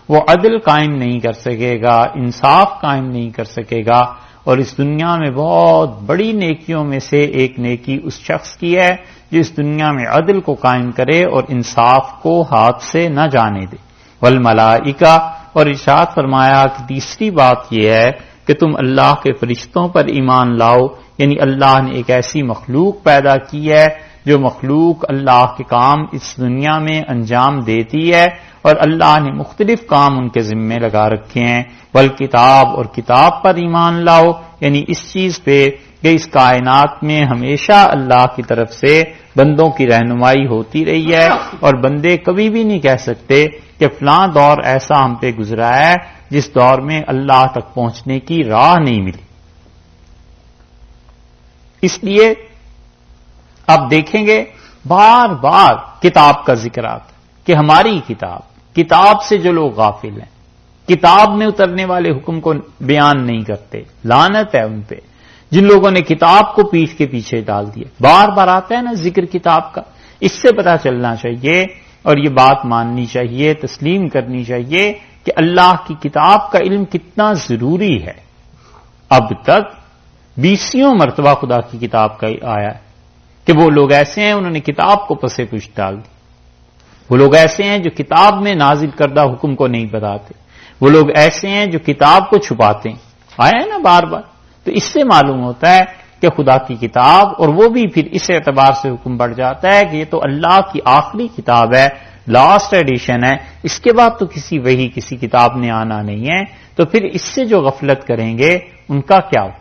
وہ عدل قائم نہیں کر سکے گا، انصاف قائم نہیں کر سکے گا، اور اس دنیا میں بہت بڑی نیکیوں میں سے ایک نیکی اس شخص کی ہے جو اس دنیا میں عدل کو قائم کرے اور انصاف کو ہاتھ سے نہ جانے دے۔ والملائکہ، اور ارشاد فرمایا کہ تیسری بات یہ ہے کہ تم اللہ کے فرشتوں پر ایمان لاؤ، یعنی اللہ نے ایک ایسی مخلوق پیدا کی ہے جو مخلوق اللہ کے کام اس دنیا میں انجام دیتی ہے، اور اللہ نے مختلف کام ان کے ذمے لگا رکھے ہیں۔ والکتاب، اور کتاب پر ایمان لاؤ، یعنی اس چیز پہ کہ اس کائنات میں ہمیشہ اللہ کی طرف سے بندوں کی رہنمائی ہوتی رہی ہے، اور بندے کبھی بھی نہیں کہہ سکتے کہ فلاں دور ایسا ہم پہ گزرا ہے جس دور میں اللہ تک پہنچنے کی راہ نہیں ملی۔ اس لیے آپ دیکھیں گے بار بار کتاب کا ذکر آتا کہ ہماری کتاب سے جو لوگ غافل ہیں، کتاب میں اترنے والے حکم کو بیان نہیں کرتے، لعنت ہے ان پہ جن لوگوں نے کتاب کو پیٹھ کے پیچھے ڈال دیا۔ بار بار آتا ہے نا ذکر کتاب کا، اس سے پتہ چلنا چاہیے اور یہ بات ماننی چاہیے، تسلیم کرنی چاہیے کہ اللہ کی کتاب کا علم کتنا ضروری ہے۔ اب تک 20 مرتبہ خدا کی کتاب کا آیا ہے کہ وہ لوگ ایسے ہیں انہوں نے کتاب کو پسے پشت ڈال دی، وہ لوگ ایسے ہیں جو کتاب میں نازل کردہ حکم کو نہیں بتاتے، وہ لوگ ایسے ہیں جو کتاب کو چھپاتے ہیں، آیا ہے نا بار بار۔ تو اس سے معلوم ہوتا ہے کہ خدا کی کتاب، اور وہ بھی پھر اس اعتبار سے حکم بڑھ جاتا ہے کہ یہ تو اللہ کی آخری کتاب ہے، لاسٹ ایڈیشن ہے، اس کے بعد تو کسی کتاب نے آنا نہیں ہے، تو پھر اس سے جو غفلت کریں گے ان کا کیا ہو؟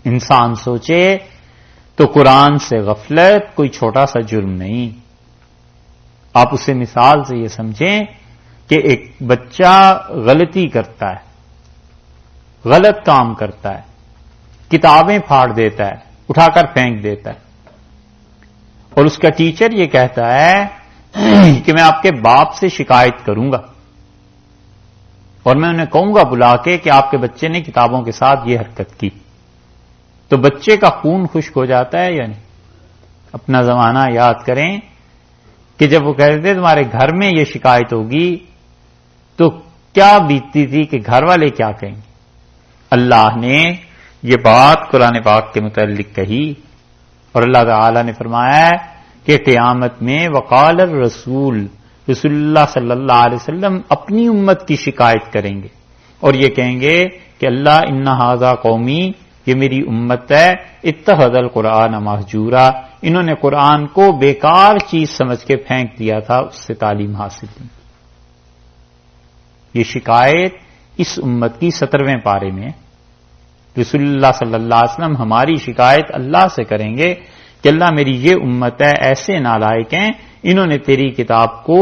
انسان سوچے تو قرآن سے غفلت کوئی چھوٹا سا جرم نہیں۔ آپ اسے مثال سے یہ سمجھیں کہ ایک بچہ غلطی کرتا ہے، غلط کام کرتا ہے، کتابیں پھاڑ دیتا ہے، اٹھا کر پھینک دیتا ہے، اور اس کا ٹیچر یہ کہتا ہے کہ میں آپ کے باپ سے شکایت کروں گا اور میں انہیں کہوں گا بلا کے کہ آپ کے بچے نے کتابوں کے ساتھ یہ حرکت کی، تو بچے کا خون خشک ہو جاتا ہے یا نہیں؟ اپنا زمانہ یاد کریں کہ جب وہ کہتے تھے تمہارے گھر میں یہ شکایت ہوگی تو کیا بیتتی تھی کہ گھر والے کیا کہیں گے۔ اللہ نے یہ بات قرآن پاک کے متعلق کہی، اور اللہ تعالی نے فرمایا ہے کہ قیامت میں وقال الرسول، رسول اللہ صلی اللہ علیہ وسلم اپنی امت کی شکایت کریں گے اور یہ کہیں گے کہ اللہ ان ھذا قومی، یہ میری امت ہے، اتخذ القرآن مہجورا، انہوں نے قرآن کو بیکار چیز سمجھ کے پھینک دیا تھا، اس سے تعلیم حاصل نہیں۔ یہ شکایت اس امت کی 17ویں پارے میں رسول اللہ صلی اللہ علیہ وسلم ہماری شکایت اللہ سے کریں گے کہ اللہ میری یہ امت ہے، ایسے نالائق ہیں، انہوں نے تیری کتاب کو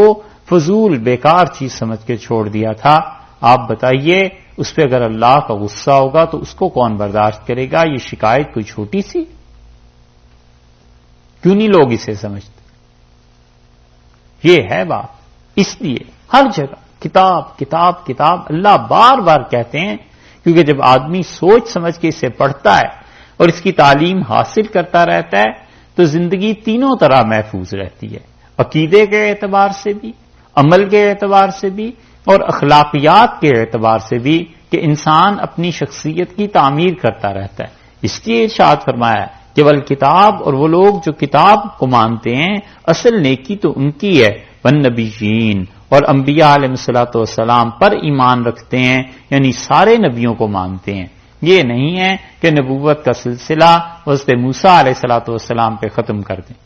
فضول بیکار چیز سمجھ کے چھوڑ دیا تھا۔ آپ بتائیے اس پہ اگر اللہ کا غصہ ہوگا تو اس کو کون برداشت کرے گا؟ یہ شکایت کوئی چھوٹی سی؟ کیوں نہیں لوگ اسے سمجھتے؟ یہ ہے بات۔ اس لیے ہر جگہ کتاب کتاب کتاب اللہ بار بار کہتے ہیں، کیونکہ جب آدمی سوچ سمجھ کے اسے پڑھتا ہے اور اس کی تعلیم حاصل کرتا رہتا ہے تو زندگی تینوں طرح محفوظ رہتی ہے، عقیدے کے اعتبار سے بھی، عمل کے اعتبار سے بھی، اور اخلاقیات کے اعتبار سے بھی، کہ انسان اپنی شخصیت کی تعمیر کرتا رہتا ہے۔ اس لیے ارشاد فرمایا کہ والکتاب، اور وہ لوگ جو کتاب کو مانتے ہیں، اصل نیکی تو ان کی ہے، والنبیین، اور انبیاء علیہ الصلوۃ والسلام پر ایمان رکھتے ہیں، یعنی سارے نبیوں کو مانتے ہیں۔ یہ نہیں ہے کہ نبوت کا سلسلہ حضرت موسیٰ علیہ الصلوۃ والسلام پہ ختم کر دیں،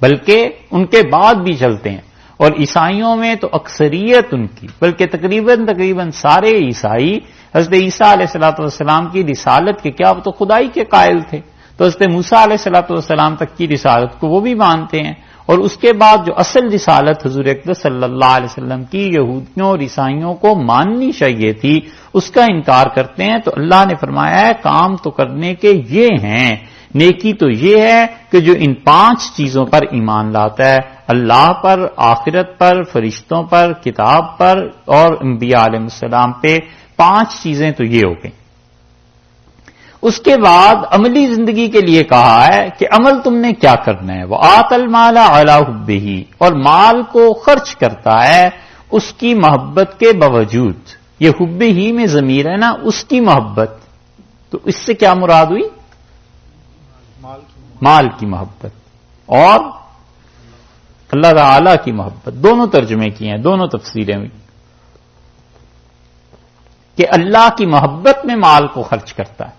بلکہ ان کے بعد بھی چلتے ہیں۔ اور عیسائیوں میں تو اکثریت ان کی، بلکہ تقریباً سارے عیسائی حضرت عیسیٰ علیہ الصلوۃ والسلام کی رسالت کے کیا وہ تو خدائی کے قائل تھے، تو حضرت موسیٰ علیہ الصلوۃ والسلام تک کی رسالت کو وہ بھی مانتے ہیں، اور اس کے بعد جو اصل رسالت حضور اقدس صلی اللہ علیہ وسلم کی یہودیوں اور عیسائیوں کو ماننی چاہیے تھی، اس کا انکار کرتے ہیں۔ تو اللہ نے فرمایا ہے کام تو کرنے کے یہ ہیں، نیکی تو یہ ہے کہ جو ان 5 چیزوں پر ایمان لاتا ہے، اللہ پر، آخرت پر، فرشتوں پر، کتاب پر اور انبیاء علیہ السلام پہ، 5 چیزیں تو یہ ہو گئی۔ اس کے بعد عملی زندگی کے لیے کہا ہے کہ عمل تم نے کیا کرنا ہے، وہ آت المال علی حبہ، اور مال کو خرچ کرتا ہے اس کی محبت کے باوجود۔ یہ حب ہی میں ضمیر ہے نا، اس کی محبت، تو اس سے کیا مراد ہوئی؟ مال کی محبت اور اللہ تعالی کی محبت، دونوں ترجمے کیے ہیں، دونوں تفسیریں ہوئی کہ اللہ کی محبت میں مال کو خرچ کرتا ہے،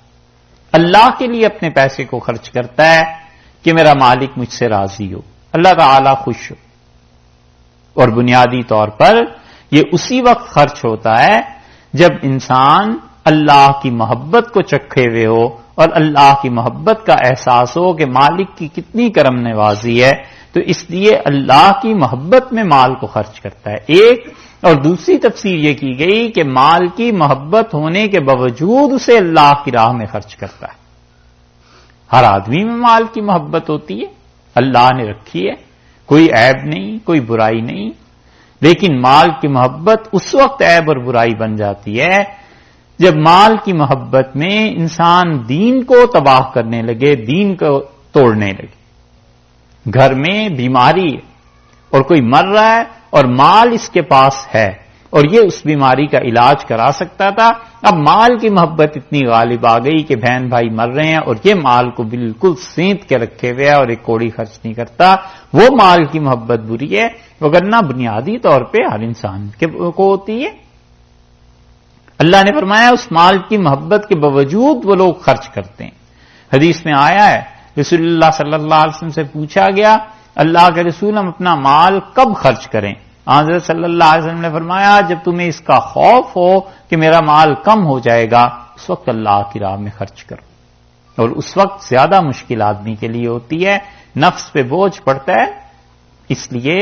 اللہ کے لیے اپنے پیسے کو خرچ کرتا ہے کہ میرا مالک مجھ سے راضی ہو، اللہ تعالی خوش ہو۔ اور بنیادی طور پر یہ اسی وقت خرچ ہوتا ہے جب انسان اللہ کی محبت کو چکھے ہوئے ہو اور اللہ کی محبت کا احساس ہو کہ مالک کی کتنی کرم نوازی ہے، تو اس لیے اللہ کی محبت میں مال کو خرچ کرتا ہے ایک، اور دوسری تفسیر یہ کی گئی کہ مال کی محبت ہونے کے باوجود اسے اللہ کی راہ میں خرچ کرتا ہے۔ ہر آدمی میں مال کی محبت ہوتی ہے، اللہ نے رکھی ہے، کوئی عیب نہیں، کوئی برائی نہیں، لیکن مال کی محبت اس وقت عیب اور برائی بن جاتی ہے جب مال کی محبت میں انسان دین کو تباہ کرنے لگے، دین کو توڑنے لگے۔ گھر میں بیماری ہے اور کوئی مر رہا ہے اور مال اس کے پاس ہے اور یہ اس بیماری کا علاج کرا سکتا تھا، اب مال کی محبت اتنی غالب آ گئی کہ بہن بھائی مر رہے ہیں اور یہ مال کو بالکل سینت کے رکھے ہوئے اور ایک کوڑی خرچ نہیں کرتا، وہ مال کی محبت بری ہے، وگرنہ بنیادی طور پہ ہر انسان کو ہوتی ہے۔ اللہ نے فرمایا اس مال کی محبت کے باوجود وہ لوگ خرچ کرتے ہیں۔ حدیث میں آیا ہے، رسول اللہ صلی اللہ علیہ وسلم سے پوچھا گیا اللہ کے رسول ہم اپنا مال کب خرچ کریں؟ حضرت صلی اللہ علیہ وسلم نے فرمایا جب تمہیں اس کا خوف ہو کہ میرا مال کم ہو جائے گا اس وقت اللہ کی راہ میں خرچ کرو، اور اس وقت زیادہ مشکل آدمی کے لیے ہوتی ہے، نفس پہ بوجھ پڑتا ہے، اس لیے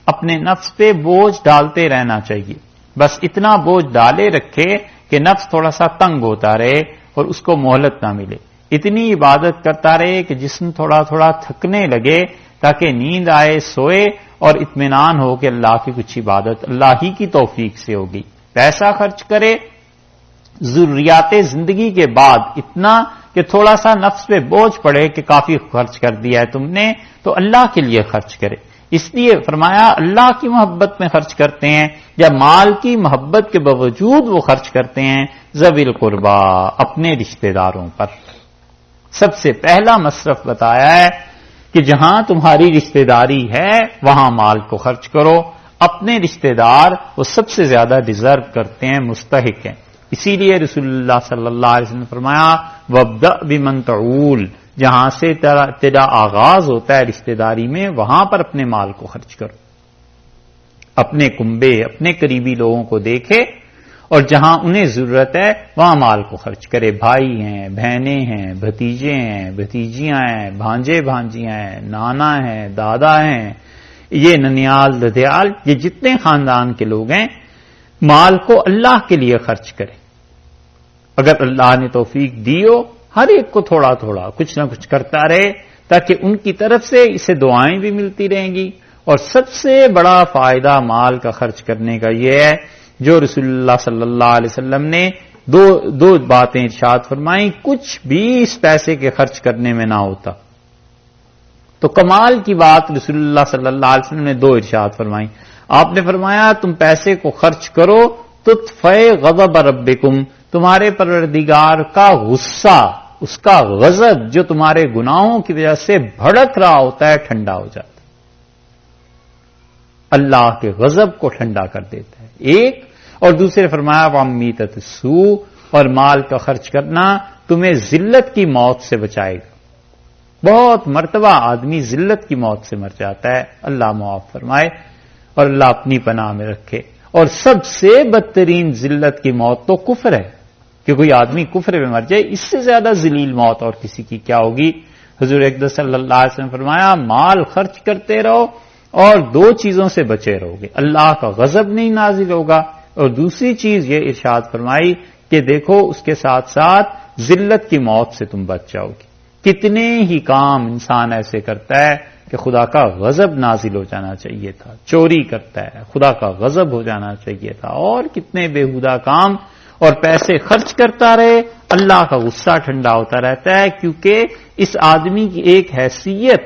اپنے نفس پہ بوجھ ڈالتے رہنا چاہیے، بس اتنا بوجھ ڈالے رکھے کہ نفس تھوڑا سا تنگ ہوتا رہے اور اس کو مہلت نہ ملے، اتنی عبادت کرتا رہے کہ جسم تھوڑا تھوڑا تھکنے لگے تاکہ نیند آئے، سوئے اور اطمینان ہو کہ اللہ کی کچھ عبادت اللہ ہی کی توفیق سے ہوگی۔ پیسہ خرچ کرے ضروریات زندگی کے بعد اتنا کہ تھوڑا سا نفس پہ بوجھ پڑے کہ کافی خرچ کر دیا ہے تم نے، تو اللہ کے لیے خرچ کرے۔ اس لیے فرمایا اللہ کی محبت میں خرچ کرتے ہیں یا مال کی محبت کے باوجود وہ خرچ کرتے ہیں ذوی القربا، اپنے رشتہ داروں پر۔ سب سے پہلا مصرف بتایا ہے کہ جہاں تمہاری رشتہ داری ہے وہاں مال کو خرچ کرو، اپنے رشتہ دار وہ سب سے زیادہ ڈیزرو کرتے ہیں، مستحق ہیں، اسی لیے رسول اللہ صلی اللہ علیہ وسلم نے فرمایا وابدأ بمن تعول، جہاں سے تیرا آغاز ہوتا ہے رشتہ داری میں وہاں پر اپنے مال کو خرچ کرو، اپنے کنبے اپنے قریبی لوگوں کو دیکھے اور جہاں انہیں ضرورت ہے وہاں مال کو خرچ کرے، بھائی ہیں، بہنیں ہیں، بھتیجے ہیں، بھتیجیاں ہیں، بھانجے بھانجیاں ہیں، نانا ہیں، دادا ہیں، یہ ننیال ددیال، یہ جتنے خاندان کے لوگ ہیں مال کو اللہ کے لیے خرچ کرے۔ اگر اللہ نے توفیق دی ہو ہر ایک کو تھوڑا تھوڑا کچھ نہ کچھ کرتا رہے تاکہ ان کی طرف سے اسے دعائیں بھی ملتی رہیں گی۔ اور سب سے بڑا فائدہ مال کا خرچ کرنے کا یہ ہے جو رسول اللہ صلی اللہ علیہ وسلم نے دو باتیں ارشاد فرمائیں، کچھ بھی اس پیسے کے خرچ کرنے میں نہ ہوتا۔ تو کمال کی بات رسول اللہ صلی اللہ علیہ وسلم نے 2 ارشاد فرمائیں۔ آپ نے فرمایا تم پیسے کو خرچ کرو تطفئ غضب ربکم، تمہارے پروردگار کا غصہ، اس کا غضب جو تمہارے گناہوں کی وجہ سے بھڑک رہا ہوتا ہے ٹھنڈا ہو جاتا ہے، اللہ کے غضب کو ٹھنڈا کر دیتا ہے ایک، اور دوسرے فرمایا وَأَمِّيتَ السُّوءَ، اور مال کا خرچ کرنا تمہیں ذلت کی موت سے بچائے گا۔ بہت مرتبہ آدمی ذلت کی موت سے مر جاتا ہے، اللہ معاف فرمائے اور اللہ اپنی پناہ میں رکھے، اور سب سے بدترین ذلت کی موت تو کفر ہے، کہ کوئی آدمی کفر میں مر جائے، اس سے زیادہ ذلیل موت اور کسی کی کیا ہوگی؟ حضور اقدس صلی اللہ علیہ وسلم نے فرمایا مال خرچ کرتے رہو اور دو چیزوں سے بچے رہو گے، اللہ کا غضب نہیں نازل ہوگا، اور دوسری چیز یہ ارشاد فرمائی کہ دیکھو اس کے ساتھ ساتھ ذلت کی موت سے تم بچ جاؤ گے۔ کتنے ہی کام انسان ایسے کرتا ہے کہ خدا کا غضب نازل ہو جانا چاہیے تھا، چوری کرتا ہے خدا کا غضب ہو جانا چاہیے تھا، اور کتنے بےہودہ کام اور پیسے خرچ کرتا رہے، اللہ کا غصہ ٹھنڈا ہوتا رہتا ہے، کیونکہ اس آدمی کی ایک حیثیت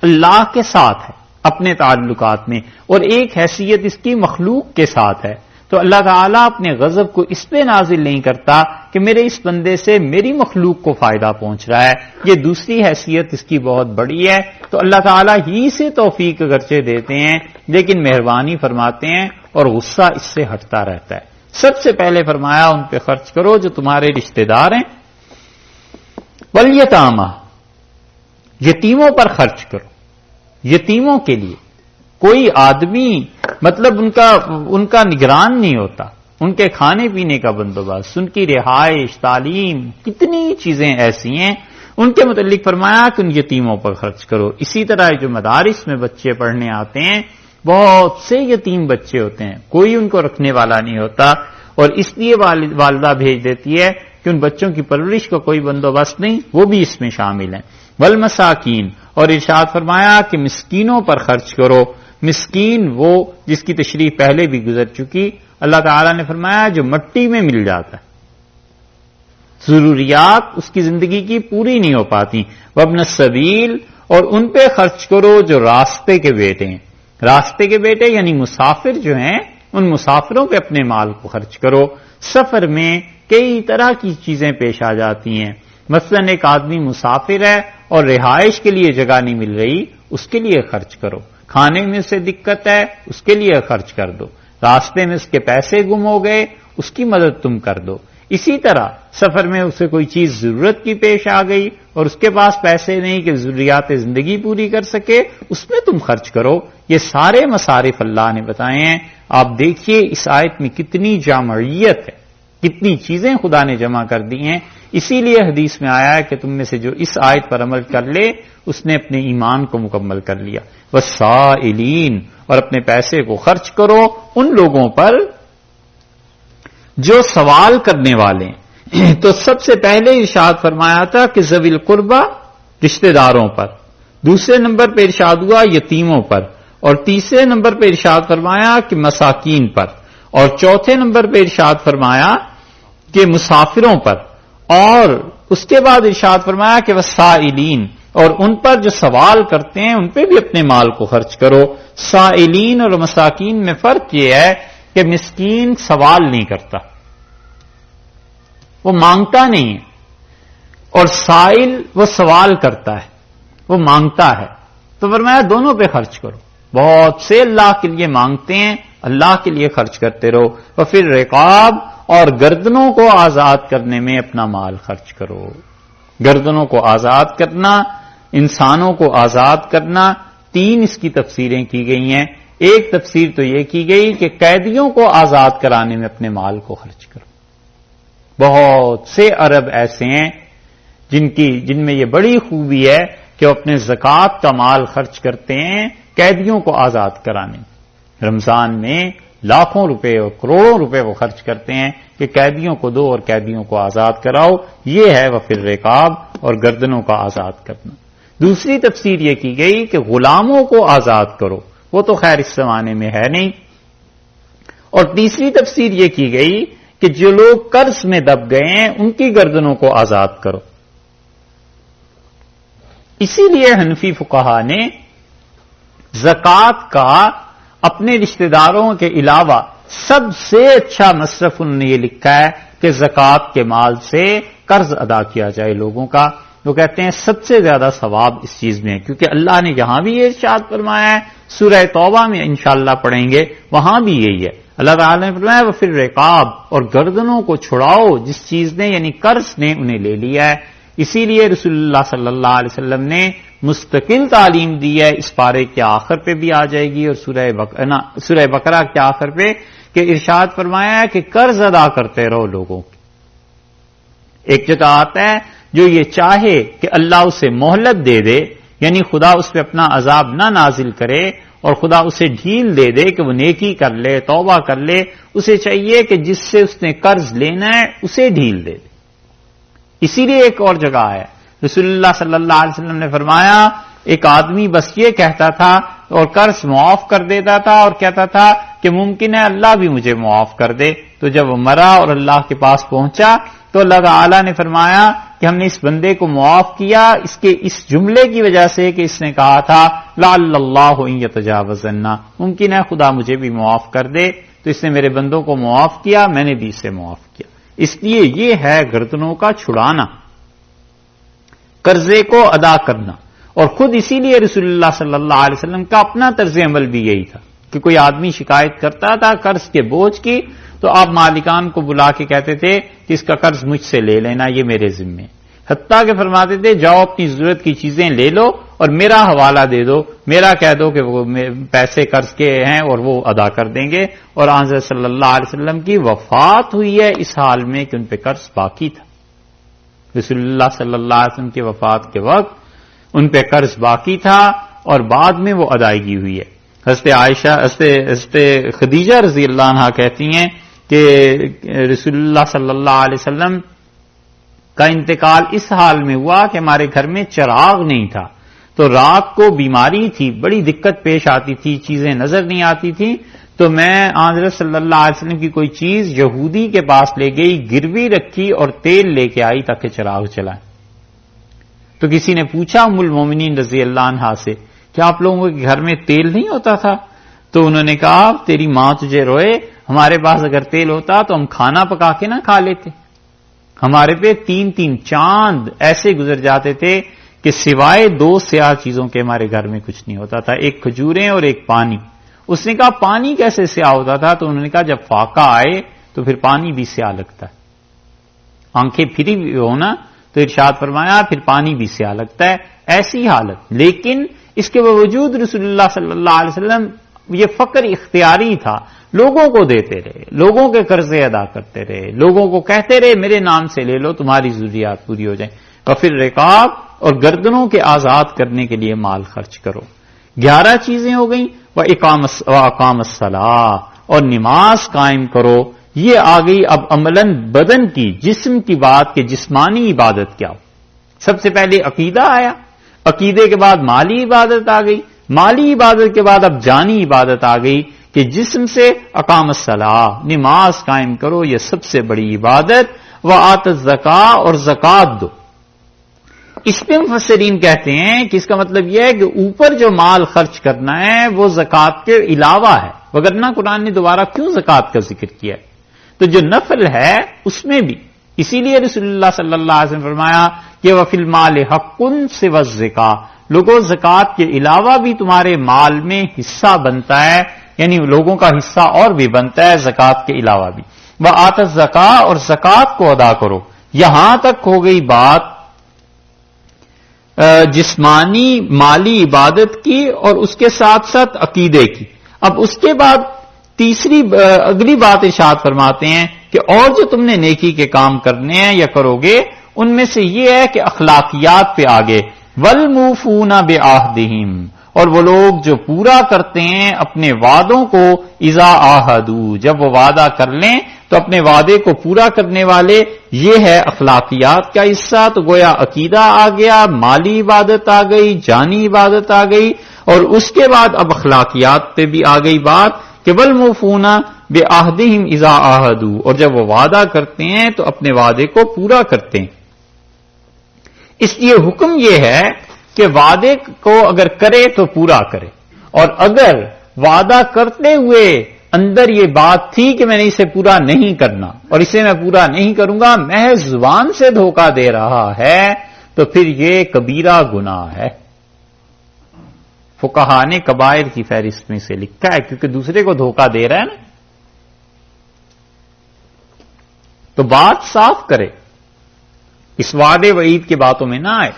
اللہ کے ساتھ ہے اپنے تعلقات میں، اور ایک حیثیت اس کی مخلوق کے ساتھ ہے۔ تو اللہ تعالیٰ اپنے غضب کو اس پہ نازل نہیں کرتا کہ میرے اس بندے سے میری مخلوق کو فائدہ پہنچ رہا ہے، یہ دوسری حیثیت اس کی بہت بڑی ہے، تو اللہ تعالیٰ ہی سے توفیق اگرچہ دیتے ہیں لیکن مہربانی فرماتے ہیں اور غصہ اس سے ہٹتا رہتا ہے۔ سب سے پہلے فرمایا ان پہ خرچ کرو جو تمہارے رشتہ دار ہیں، والیتامى، یتیموں پر خرچ کرو، یتیموں کے لیے کوئی آدمی مطلب ان کا نگران نہیں ہوتا، ان کے کھانے پینے کا بندوبست، ان کی رہائش، تعلیم، کتنی چیزیں ایسی ہیں، ان کے متعلق فرمایا کہ ان یتیموں پر خرچ کرو۔ اسی طرح جو مدارس میں بچے پڑھنے آتے ہیں بہت سے یتیم بچے ہوتے ہیں، کوئی ان کو رکھنے والا نہیں ہوتا، اور اس لیے والدہ بھیج دیتی ہے کہ ان بچوں کی پرورش کا کوئی بندوبست نہیں، وہ بھی اس میں شامل ہیں۔ والمساکین، اور ارشاد فرمایا کہ مسکینوں پر خرچ کرو۔ مسکین وہ جس کی تشریح پہلے بھی گزر چکی، اللہ تعالیٰ نے فرمایا جو مٹی میں مل جاتا ہے، ضروریات اس کی زندگی کی پوری نہیں ہو پاتی۔ وابن السبیل، اور ان پہ خرچ کرو جو راستے کے بیٹے ہیں، راستے کے بیٹے یعنی مسافر جو ہیں، ان مسافروں پہ اپنے مال کو خرچ کرو۔ سفر میں کئی طرح کی چیزیں پیش آ جاتی ہیں، مثلا ایک آدمی مسافر ہے اور رہائش کے لیے جگہ نہیں مل رہی، اس کے لیے خرچ کرو۔ کھانے میں اسے دقت ہے، اس کے لیے خرچ کر دو۔ راستے میں اس کے پیسے گم ہو گئے، اس کی مدد تم کر دو۔ اسی طرح سفر میں اسے کوئی چیز ضرورت کی پیش آ گئی اور اس کے پاس پیسے نہیں کہ ضروریات زندگی پوری کر سکے، اس میں تم خرچ کرو۔ یہ سارے مصارف اللہ نے بتائے ہیں۔ آپ دیکھیے اس آیت میں کتنی جامعیت ہے، کتنی چیزیں خدا نے جمع کر دی ہیں۔ اسی لیے حدیث میں آیا ہے کہ تم میں سے جو اس آیت پر عمل کر لے اس نے اپنے ایمان کو مکمل کر لیا۔ والسائلین، اور اپنے پیسے کو خرچ کرو ان لوگوں پر جو سوال کرنے والے ہیں۔ تو سب سے پہلے ارشاد فرمایا تھا کہ ذوی القربہ، رشتہ داروں پر، دوسرے نمبر پہ ارشاد ہوا یتیموں پر، اور تیسرے نمبر پہ ارشاد فرمایا کہ مساکین پر، اور چوتھے نمبر پہ ارشاد فرمایا کہ مسافروں پر، اور اس کے بعد ارشاد فرمایا کہ والسائلین، اور ان پر جو سوال کرتے ہیں ان پہ بھی اپنے مال کو خرچ کرو۔ سائلین اور مساکین میں فرق یہ ہے کہ مسکین سوال نہیں کرتا، وہ مانگتا نہیں ہے، اور سائل وہ سوال کرتا ہے، وہ مانگتا ہے۔ تو فرمایا دونوں پہ خرچ کرو۔ بہت سے اللہ کے لیے مانگتے ہیں، اللہ کے لیے خرچ کرتے رہو۔ اور پھر رقاب، اور گردنوں کو آزاد کرنے میں اپنا مال خرچ کرو۔ گردنوں کو آزاد کرنا، انسانوں کو آزاد کرنا، تین اس کی تفسیریں کی گئی ہیں۔ ایک تفسیر تو یہ کی گئی کہ قیدیوں کو آزاد کرانے میں اپنے مال کو خرچ کرو۔ بہت سے عرب ایسے ہیں جن میں یہ بڑی خوبی ہے کہ وہ اپنے زکوٰۃ کا مال خرچ کرتے ہیں قیدیوں کو آزاد کرانے میں۔ رمضان میں لاکھوں روپے اور کروڑوں روپے وہ خرچ کرتے ہیں کہ قیدیوں کو دو اور قیدیوں کو آزاد کراؤ۔ یہ ہے وفی الرقاب، اور گردنوں کا آزاد کرنا۔ دوسری تفسیر یہ کی گئی کہ غلاموں کو آزاد کرو، وہ تو خیر اس زمانے میں ہے نہیں۔ اور تیسری تفسیر یہ کی گئی کہ جو لوگ قرض میں دب گئے ہیں ان کی گردنوں کو آزاد کرو۔ اسی لیے حنفی فقہا نے زکوٰۃ کا اپنے رشتہ داروں کے علاوہ سب سے اچھا مصرف انہوں نے یہ لکھا ہے کہ زکوٰۃ کے مال سے قرض ادا کیا جائے لوگوں کا۔ وہ کہتے ہیں سب سے زیادہ ثواب اس چیز میں ہے، کیونکہ اللہ نے یہاں بھی یہ ارشاد فرمایا ہے، سورہ توبہ میں انشاءاللہ پڑھیں گے، وہاں بھی یہی ہے۔ اللہ تعالیٰ نے فرمایا وہ پھر رقاب، اور گردنوں کو چھڑاؤ جس چیز نے یعنی قرض نے انہیں لے لیا ہے۔ اسی لیے رسول اللہ صلی اللہ علیہ وسلم نے مستقل تعلیم دی ہے، اس پارے کے آخر پہ بھی آ جائے گی، اور سورہ بقرہ کے آخر پہ کہ ارشاد فرمایا ہے کہ قرض ادا کرتے رہو لوگوں کی، ایک جگہ آتا ہے جو یہ چاہے کہ اللہ اسے مہلت دے دے، یعنی خدا اس پہ اپنا عذاب نہ نازل کرے، اور خدا اسے ڈھیل دے دے کہ وہ نیکی کر لے، توبہ کر لے، اسے چاہیے کہ جس سے اس نے قرض لینا ہے اسے ڈھیل دے دے۔ اسی لیے ایک اور جگہ ہے، رسول اللہ صلی اللہ علیہ وسلم نے فرمایا ایک آدمی بس یہ کہتا تھا اور قرض معاف کر دیتا تھا اور کہتا تھا کہ ممکن ہے اللہ بھی مجھے معاف کر دے، تو جب وہ مرا اور اللہ کے پاس پہنچا تو اللہ تعالی نے فرمایا کہ ہم نے اس بندے کو معاف کیا اس کے اس جملے کی وجہ سے کہ اس نے کہا تھا لعل اللہ ان یتجاوز عنا، ممکن ہے خدا مجھے بھی معاف کر دے، تو اس نے میرے بندوں کو معاف کیا، میں نے بھی اسے معاف کیا۔ اس لیے یہ ہے گردنوں کا چھڑانا، قرضے کو ادا کرنا، اور خود اسی لیے رسول اللہ صلی اللہ علیہ وسلم کا اپنا طرز عمل بھی یہی تھا کہ کوئی آدمی شکایت کرتا تھا قرض کے بوجھ کی تو آپ مالکان کو بلا کے کہتے تھے کہ اس کا قرض مجھ سے لے لینا، یہ میرے ذمے، حتیٰ کہ فرماتے تھے جاؤ اپنی ضرورت کی چیزیں لے لو اور میرا حوالہ دے دو، میرا کہہ دو کہ وہ پیسے قرض کے ہیں اور وہ ادا کر دیں گے۔ اور حضرت صلی اللہ علیہ وسلم کی وفات ہوئی ہے اس حال میں کہ ان پہ قرض باقی تھا۔ رسول اللہ صلی اللہ علیہ وسلم کی وفات کے وقت ان پہ قرض باقی تھا اور بعد میں وہ ادائیگی ہوئی ہے۔ حضرت عائشہ حضرت خدیجہ رضی اللہ عنہا کہتی ہیں کہ رسول اللہ صلی اللہ علیہ وسلم کا انتقال اس حال میں ہوا کہ ہمارے گھر میں چراغ نہیں تھا، تو رات کو بیماری تھی، بڑی دقت پیش آتی تھی، چیزیں نظر نہیں آتی تھی، تو میں حضرت صلی اللہ علیہ وسلم کی کوئی چیز یہودی کے پاس لے گئی، گروی رکھی اور تیل لے کے آئی تاکہ چراغ چلائیں۔ تو کسی نے پوچھا ام المومنین رضی اللہ عنہا سے کہ آپ لوگوں کے گھر میں تیل نہیں ہوتا تھا؟ تو انہوں نے کہا تیری ماں تجھے روئے، ہمارے پاس اگر تیل ہوتا تو ہم کھانا پکا کے نہ کھا لیتے، ہمارے پہ 3 چاند ایسے گزر جاتے تھے کہ سوائے 2 سیاہ چیزوں کے ہمارے گھر میں کچھ نہیں ہوتا تھا، ایک کھجوریں اور ایک پانی۔ اس نے کہا پانی کیسے سیاہ ہوتا تھا؟ تو انہوں نے کہا جب فاقہ آئے تو پھر پانی بھی سیاہ لگتا ہے، آنکھیں پھری ہونا، تو ارشاد فرمایا پھر پانی بھی سیاہ لگتا ہے، ایسی حالت۔ لیکن اس کے باوجود رسول اللہ صلی اللہ علیہ وسلم یہ فقر اختیاری تھا، لوگوں کو دیتے رہے، لوگوں کے قرضے ادا کرتے رہے، لوگوں کو کہتے رہے میرے نام سے لے لو تمہاری ضروریات پوری ہو جائیں، اور پھر رقاب اور گردنوں کے آزاد کرنے کے لیے مال خرچ کرو۔ 11 چیزیں ہو گئیں، وَإِقَامَ الصَّلَاةِ، اور نماز قائم کرو۔ یہ آ گئی اب عملاً بدن کی، جسم کی بات کہ جسمانی عبادت کیا ہو۔ سب سے پہلے عقیدہ آیا، عقیدے کے بعد مالی عبادت آ گئی، مالی عبادت کے بعد اب جانی عبادت آ گئی کہ جسم سے اقام الصلاۃ، نماز قائم کرو، یہ سب سے بڑی عبادت۔ وآت الزکاۃ، اور زکات دو۔ اس پہ مفسرین کہتے ہیں کہ اس کا مطلب یہ ہے کہ اوپر جو مال خرچ کرنا ہے وہ زکات کے علاوہ ہے، وگرنہ قرآن نے دوبارہ کیوں زکات کا ذکر کیا ہے؟ تو جو نفل ہے اس میں بھی، اسی لیے رسول اللہ صلی اللہ علیہ وسلم فرمایا کہ وفی المال حق سوی الزکاۃ، لوگوں زکات کے علاوہ بھی تمہارے مال میں حصہ بنتا ہے، یعنی لوگوں کا حصہ اور بھی بنتا ہے زکات کے علاوہ بھی۔ وآت الزکاۃ، اور زکات کو ادا کرو۔ یہاں تک ہو گئی بات جسمانی مالی عبادت کی اور اس کے ساتھ ساتھ عقیدے کی۔ اب اس کے بعد اگلی بات ارشاد فرماتے ہیں کہ اور جو تم نے نیکی کے کام کرنے ہیں یا کرو گے ان میں سے یہ ہے کہ اخلاقیات پہ آگے، والموفون بعہدہم، اور وہ لوگ جو پورا کرتے ہیں اپنے وعدوں کو، اذا عاہدوا، جب وہ وعدہ کر لیں تو اپنے وعدے کو پورا کرنے والے، یہ ہے اخلاقیات کا حصہ۔ تو گویا عقیدہ آ گیا، مالی عبادت آ گئی، جانی عبادت آ گئی، اور اس کے بعد اب اخلاقیات پہ بھی آ گئی بات کہ والموفون بعہدہم اذا عاہدوا، اور جب وہ وعدہ کرتے ہیں تو اپنے وعدے کو پورا کرتے ہیں۔ اس لیے حکم یہ ہے کہ وعدے کو اگر کرے تو پورا کرے، اور اگر وعدہ کرتے ہوئے اندر یہ بات تھی کہ میں نے اسے پورا نہیں کرنا اور اسے میں پورا نہیں کروں گا، محض زبان سے دھوکہ دے رہا ہے، تو پھر یہ کبیرہ گناہ ہے۔ فقہاء نے کبائر کی فہرست میں سے لکھا ہے، کیونکہ دوسرے کو دھوکہ دے رہا ہے نا، تو بات صاف کرے، اس وعدے وعید کی باتوں میں نہ آئے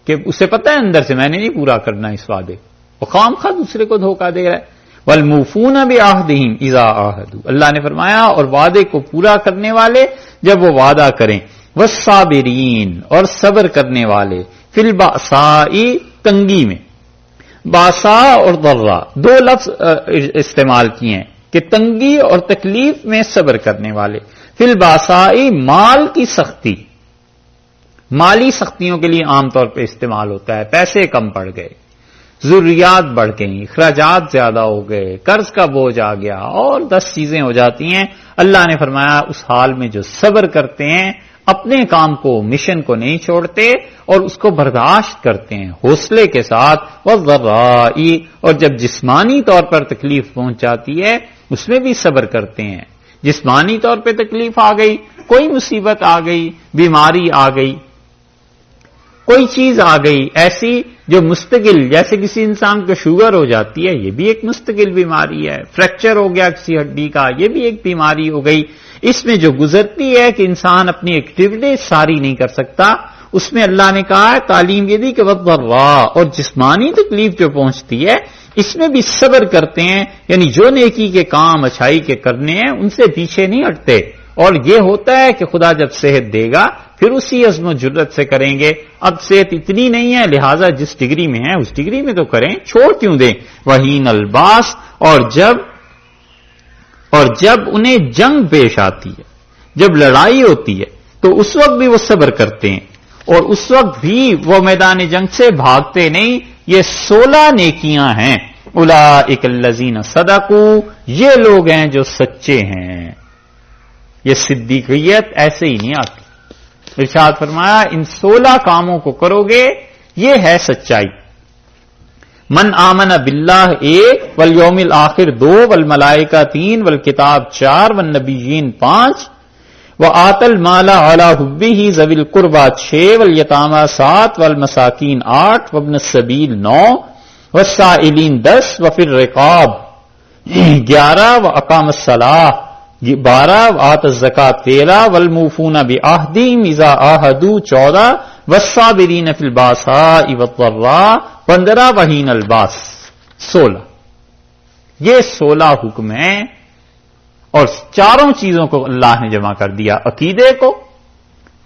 کہ اسے پتہ ہے اندر سے میں نے نہیں پورا کرنا اس وعدے، وہ خام خواہ دوسرے کو دھوکہ دے رہا ہے۔ والموفون بعہدہم اذا عاہدوا، اللہ نے فرمایا اور وعدے کو پورا کرنے والے جب وہ وعدہ کریں۔ والصابرین اور صبر کرنے والے، فی البأساء تنگی میں. باسا اور ضرا دو لفظ استعمال کیے ہیں کہ تنگی اور تکلیف میں صبر کرنے والے. فی الباساء مال کی سختی، مالی سختیوں کے لیے عام طور پہ استعمال ہوتا ہے. پیسے کم پڑ گئے، ضروریات بڑھ گئیں، اخراجات زیادہ ہو گئے، قرض کا بوجھ آ گیا اور 10 چیزیں ہو جاتی ہیں. اللہ نے فرمایا اس حال میں جو صبر کرتے ہیں، اپنے کام کو، مشن کو نہیں چھوڑتے اور اس کو برداشت کرتے ہیں حوصلے کے ساتھ. والضراء اور جب جسمانی طور پر تکلیف پہنچ جاتی ہے اس میں بھی صبر کرتے ہیں. جسمانی طور پہ تکلیف آ گئی، کوئی مصیبت آ گئی، بیماری آ گئی، کوئی چیز آ گئی ایسی جو مستقل، جیسے کسی انسان کو شوگر ہو جاتی ہے، یہ بھی ایک مستقل بیماری ہے. فریکچر ہو گیا کسی ہڈی کا، یہ بھی ایک بیماری ہو گئی. اس میں جو گزرتی ہے کہ انسان اپنی ایکٹیویٹی ساری نہیں کر سکتا، اس میں اللہ نے کہا ہے تعلیم یہ دی کہ والضراء اور جسمانی تکلیف جو پہنچتی ہے اس میں بھی صبر کرتے ہیں. یعنی جو نیکی کے کام، اچھائی کے کرنے ہیں ان سے پیچھے نہیں ہٹتے. اور یہ ہوتا ہے کہ خدا جب صحت دے گا پھر اسی عزم و جرت سے کریں گے. اب صحت اتنی نہیں ہے لہذا جس ڈگری میں ہے اس ڈگری میں تو کریں، چھوڑ کیوں دیں. وحین الباس اور جب انہیں جنگ پیش آتی ہے، جب لڑائی ہوتی ہے تو اس وقت بھی وہ صبر کرتے ہیں اور اس وقت بھی وہ میدان جنگ سے بھاگتے نہیں. یہ 16 نیکیاں ہیں. اولئک الذین صدقوا، یہ لوگ ہیں جو سچے ہیں. یہ صدیقیت ایسے ہی نہیں آتی. ارشاد فرمایا ان 16 کاموں کو کرو گے یہ ہے سچائی. من آمن باللہ 1 والیوم الآخر 2 والملائکہ 3 والکتاب 4 والنبیین 5 وآت المال علی حبہ ذوی القربى 6 والیتامى 7 والمساکین 8 وابن السبیل 9 والسائلین 10 وفی الرقاب 11 واقام الصلاۃ 12 وآت الزکاۃ 13 والموفون بعہدہم اذا عاہدوا 14 والصابرین فی الباساء والضراء 15 وحین الباس 16. یہ 16 حکم ہیں اور چاروں چیزوں کو اللہ نے جمع کر دیا، عقیدے کو،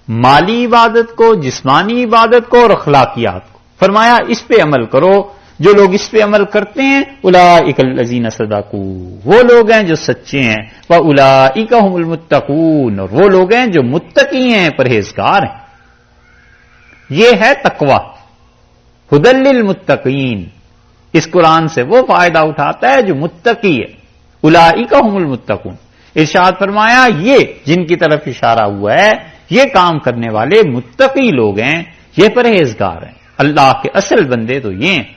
مالی عبادت کو، جسمانی عبادت کو اور اخلاقیات کو. فرمایا اس پہ عمل کرو. جو لوگ اس پہ عمل کرتے ہیں اولئک الذین صدقوا، وہ لوگ ہیں جو سچے ہیں. واولئک هم المتقون، اور وہ لوگ ہیں جو متقی ہیں، پرہیزگار ہیں. یہ ہے تقوی. ھدی للمتقین، اس قرآن سے وہ فائدہ اٹھاتا ہے جو متقی ہے. اولئک هم المتقون. ارشاد فرمایا یہ جن کی طرف اشارہ ہوا ہے یہ کام کرنے والے متقی لوگ ہیں، یہ پرہیزگار ہیں. اللہ کے اصل بندے تو یہ ہیں.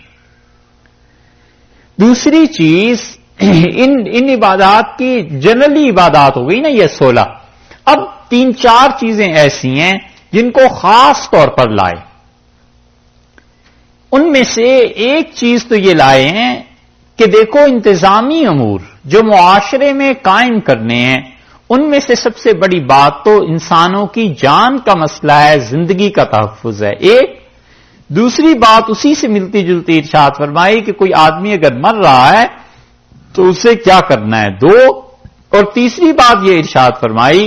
دوسری چیز ان عبادات کی جنرلی عبادات ہو گئی نا یہ 16. اب 3-4 چیزیں ایسی ہیں جن کو خاص طور پر لائے. ان میں سے ایک چیز تو یہ لائے ہیں کہ دیکھو انتظامی امور جو معاشرے میں قائم کرنے ہیں ان میں سے سب سے بڑی بات تو انسانوں کی جان کا مسئلہ ہے، زندگی کا تحفظ ہے. ایک دوسری بات اسی سے ملتی جلتی ارشاد فرمائی کہ کوئی آدمی اگر مر رہا ہے تو اسے کیا کرنا ہے. 2 اور تیسری بات یہ ارشاد فرمائی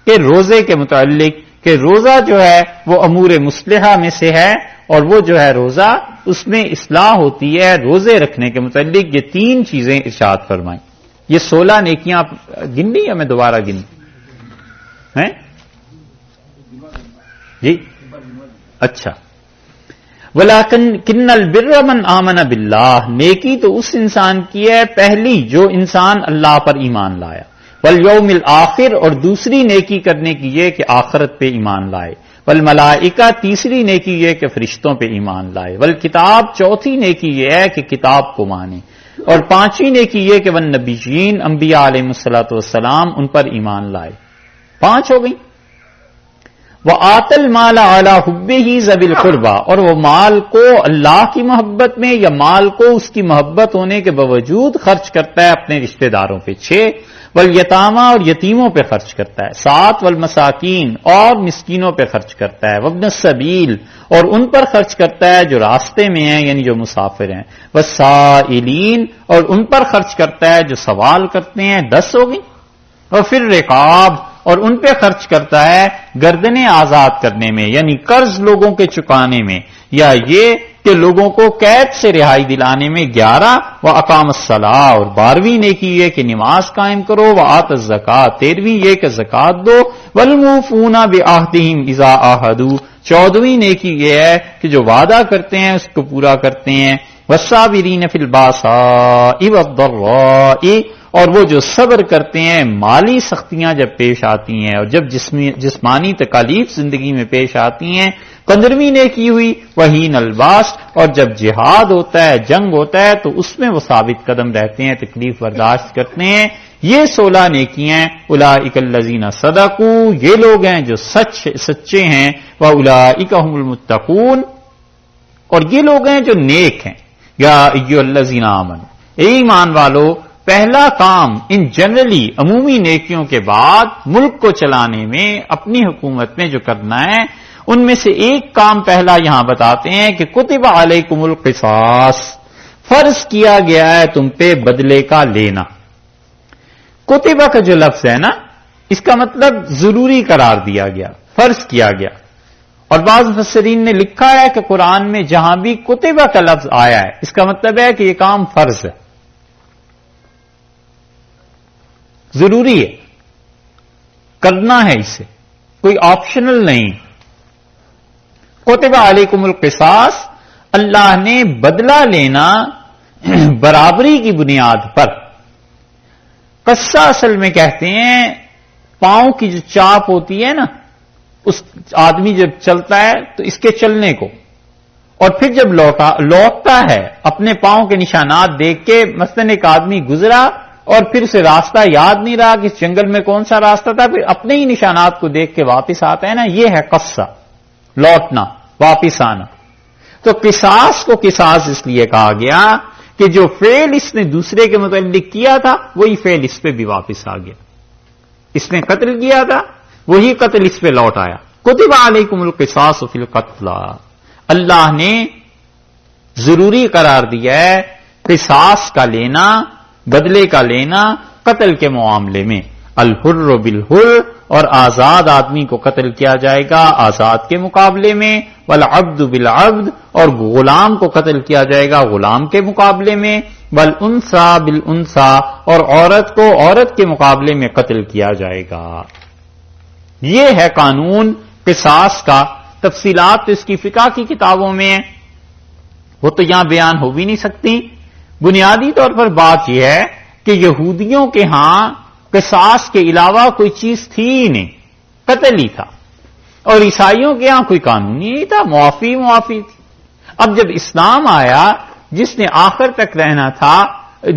کہ روزے کے متعلق کہ روزہ جو ہے وہ امور مصلحہ میں سے ہے اور وہ جو ہے روزہ اس میں اصلاح ہوتی ہے. روزے رکھنے کے متعلق یہ 3 چیزیں ارشاد فرمائیں. یہ 16 نیکیاں گن لی یا میں دوبارہ گن ہیں جی؟ اچھا. وَلَٰكِنَّ الْبِرَّ مَنْ آمَنَ بِاللَّهِ، نیکی تو اس انسان کی ہے پہلی جو انسان اللہ پر ایمان لایا. وَالْيَوْمِ الْآخِرِ اور دوسری نیکی کرنے کی یہ کہ آخرت پہ ایمان لائے. والملائکہ تیسری نیکی یہ کہ فرشتوں پہ ایمان لائے. والکتاب چوتھی نیکی یہ ہے کہ کتاب کو مانے. اور 5ویں نیکی یہ کہ والنبیین انبیاء علیہ الصلوۃ والسلام ان پر ایمان لائے. 5 ہو گئی. وآت المال علی حبہ ذوی القربى اور وہ مال کو اللہ کی محبت میں یا مال کو اس کی محبت ہونے کے باوجود خرچ کرتا ہے اپنے رشتہ داروں پہ. 6 والیتامى اور یتیموں پہ خرچ کرتا ہے. 7 والمساکین اور مسکینوں پہ خرچ کرتا ہے. وابن السبیل اور ان پر خرچ کرتا ہے جو راستے میں ہیں یعنی جو مسافر ہیں. والسائلین اور ان پر خرچ کرتا ہے جو سوال کرتے ہیں. 10 ہو گئی. اور پھر رقاب اور ان پہ خرچ کرتا ہے گردنیں آزاد کرنے میں، یعنی قرض لوگوں کے چکانے میں، یا یہ کہ لوگوں کو قید سے رہائی دلانے میں، 11 وَأَقَامَ الصَّلَاةَ اور 12ویں نیکی یہ کہ نماز قائم کرو، وَآتَ الزَّکَاةَ 13ویں یہ کہ زکات دو، وَالْمُوفُونَ بِعَہْدِهِمْ إِذَا عَاهَدُوا 14ویں نیکی یہ ہے کہ جو وعدہ کرتے ہیں اس کو پورا کرتے ہیں، وَالصَّابِرِينَ فِي الْبَأْسَاءِ وَالضَّرَّاءِ اور وہ جو صبر کرتے ہیں مالی سختیاں جب پیش آتی ہیں اور جب جسمانی تکالیف زندگی میں پیش آتی ہیں۔ 15ویں نیکی ہوئی وحین الباس اور جب جہاد ہوتا ہے، جنگ ہوتا ہے تو اس میں وہ ثابت قدم رہتے ہیں، تکلیف برداشت کرتے ہیں۔ یہ 16 نیکیاں اولئک الذین صدقوا یہ لوگ ہیں جو سچے ہیں، واولئک هم المتقون اور یہ لوگ ہیں جو نیک ہیں۔ یا ایھا الذین آمنوا اے ایمان والو، پہلا کام ان جنرلی عمومی نیکیوں کے بعد ملک کو چلانے میں اپنی حکومت میں جو کرنا ہے ان میں سے ایک کام پہلا یہاں بتاتے ہیں کہ کتب علیکم القصاص فرض کیا گیا ہے تم پہ بدلے کا لینا۔ کتبہ کا جو لفظ ہے نا اس کا مطلب ضروری قرار دیا گیا، فرض کیا گیا، اور بعض مفسرین نے لکھا ہے کہ قرآن میں جہاں بھی کتبہ کا لفظ آیا ہے اس کا مطلب ہے کہ یہ کام فرض ہے، ضروری ہے، کرنا ہے، اسے کوئی آپشنل نہیں۔ کتب علیکم القصاص اللہ نے بدلہ لینا برابری کی بنیاد پر۔ قصہ اصل میں کہتے ہیں پاؤں کی جو چاپ ہوتی ہے نا، اس آدمی جب چلتا ہے تو اس کے چلنے کو، اور پھر جب لوٹتا ہے اپنے پاؤں کے نشانات دیکھ کے، مثلا ایک آدمی گزرا اور پھر اسے راستہ یاد نہیں رہا کہ اس جنگل میں کون سا راستہ تھا، پھر اپنے ہی نشانات کو دیکھ کے واپس آتا ہے نا، یہ ہے قصہ، لوٹنا، واپس آنا۔ تو قصاص کو قصاص اس لیے کہا گیا کہ جو فعل اس نے دوسرے کے متعلق کیا تھا وہی فعل اس پہ بھی واپس آ گیا، اس نے قتل کیا تھا وہی قتل اس پہ لوٹ آیا۔ کتب علیکم القصاص فی القتل اللہ نے ضروری قرار دیا ہے قصاص کا لینا، بدلے کا لینا قتل کے معاملے میں۔ الحر بالحر اور آزاد آدمی کو قتل کیا جائے گا آزاد کے مقابلے میں، والعبد بالعبد اور غلام کو قتل کیا جائے گا غلام کے مقابلے میں، والانثى بالانثى اور عورت کو عورت کے مقابلے میں قتل کیا جائے گا۔ یہ ہے قانون قصاص کا۔ تفصیلات تو اس کی فقہ کی کتابوں میں ہیں، وہ تو یہاں بیان ہو بھی نہیں سکتی۔ بنیادی طور پر بات یہ ہے کہ یہودیوں کے ہاں قصاص کے علاوہ کوئی چیز تھی ہی نہیں، قتل ہی تھا، اور عیسائیوں کے ہاں کوئی قانون ہی نہیں تھا، معافی تھی۔ اب جب اسلام آیا جس نے آخر تک رہنا تھا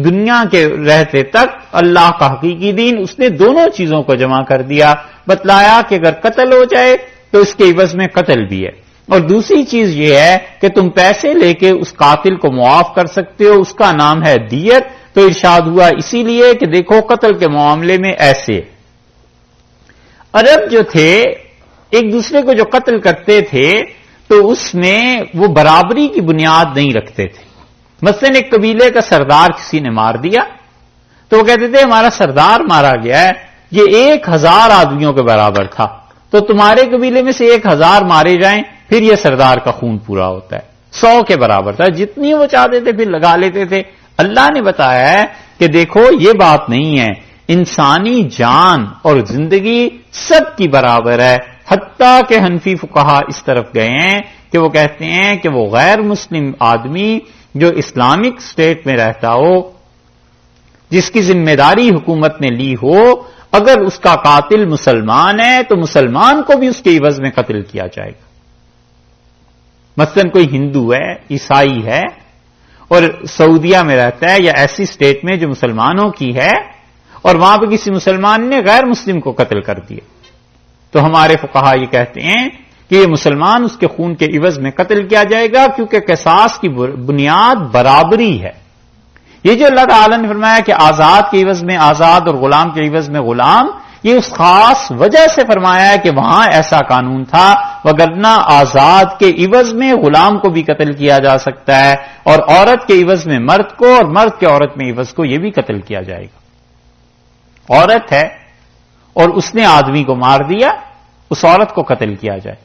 دنیا کے رہتے تک، اللہ کا حقیقی دین، اس نے دونوں چیزوں کو جمع کر دیا، بتلایا کہ اگر قتل ہو جائے تو اس کے عوض میں قتل بھی ہے، اور دوسری چیز یہ ہے کہ تم پیسے لے کے اس قاتل کو معاف کر سکتے ہو، اس کا نام ہے دیت۔ تو ارشاد ہوا اسی لیے کہ دیکھو قتل کے معاملے میں ایسے عرب جو تھے ایک دوسرے کو جو قتل کرتے تھے تو اس میں وہ برابری کی بنیاد نہیں رکھتے تھے۔ مثلا ایک قبیلے کا سردار کسی نے مار دیا تو وہ کہتے تھے ہمارا سردار مارا گیا ہے، یہ 1000 آدمیوں کے برابر تھا، تو تمہارے قبیلے میں سے 1000 مارے جائیں پھر یہ سردار کا خون پورا ہوتا ہے، 100 کے برابر تھا، جتنی وہ چاہتے تھے پھر لگا لیتے تھے۔ اللہ نے بتایا ہے کہ دیکھو یہ بات نہیں ہے، انسانی جان اور زندگی سب کی برابر ہے، حتیٰ کہ حنفی فقہا اس طرف گئے ہیں کہ وہ کہتے ہیں کہ وہ غیر مسلم آدمی جو اسلامک سٹیٹ میں رہتا ہو، جس کی ذمہ داری حکومت نے لی ہو، اگر اس کا قاتل مسلمان ہے تو مسلمان کو بھی اس کے عوض میں قتل کیا جائے گا۔ مثلا کوئی ہندو ہے، عیسائی ہے اور سعودیہ میں رہتا ہے یا ایسی سٹیٹ میں جو مسلمانوں کی ہے، اور وہاں پہ کسی مسلمان نے غیر مسلم کو قتل کر دیا، تو ہمارے فقہا یہ کہتے ہیں کہ یہ مسلمان اس کے خون کے عوض میں قتل کیا جائے گا، کیونکہ قصاص کی بنیاد برابری ہے۔ یہ جو اللہ تعالیٰ نے فرمایا کہ آزاد کے عوض میں آزاد اور غلام کے عوض میں غلام، یہ اس خاص وجہ سے فرمایا ہے کہ وہاں ایسا قانون تھا، وگرنہ آزاد کے عوض میں غلام کو بھی قتل کیا جا سکتا ہے، اور عورت کے عوض میں مرد کو، اور مرد کے عورت میں عوض کو یہ بھی قتل کیا جائے گا۔ عورت ہے اور اس نے آدمی کو مار دیا، اس عورت کو قتل کیا جائے،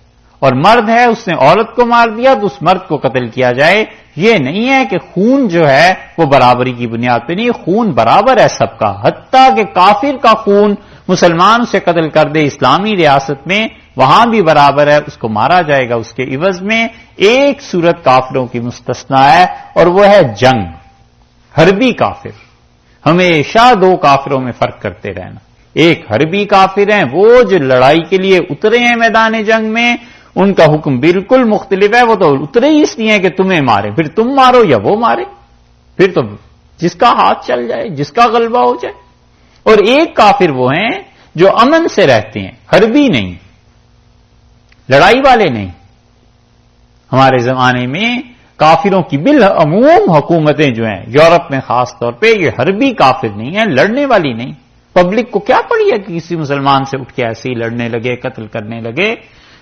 اور مرد ہے اس نے عورت کو مار دیا تو اس مرد کو قتل کیا جائے۔ یہ نہیں ہے کہ خون جو ہے وہ برابری کی بنیاد پہ نہیں، خون برابر ہے سب کا، حتیٰ کہ کافر کا خون مسلمان سے قتل کر دے اسلامی ریاست میں وہاں بھی برابر ہے، اس کو مارا جائے گا۔ اس کے عوض میں ایک صورت کافروں کی مستثنا ہے اور وہ ہے جنگ، حربی کافر۔ ہمیشہ دو کافروں میں فرق کرتے رہنا، ایک حربی کافر ہیں وہ جو لڑائی کے لیے اترے ہیں میدان جنگ میں، ان کا حکم بالکل مختلف ہے، وہ تو اترے ہی اس لیے کہ تمہیں مارے، پھر تم مارو یا وہ مارے، پھر تو جس کا ہاتھ چل جائے، جس کا غلبہ ہو جائے۔ اور ایک کافر وہ ہیں جو امن سے رہتے ہیں، حربی نہیں، لڑائی والے نہیں۔ ہمارے زمانے میں کافروں کی بالعموم حکومتیں جو ہیں یورپ میں خاص طور پہ، یہ حربی کافر نہیں ہیں، لڑنے والی نہیں۔ پبلک کو کیا پڑی ہے کہ کسی مسلمان سے اٹھ کے ایسے ہی لڑنے لگے، قتل کرنے لگے؟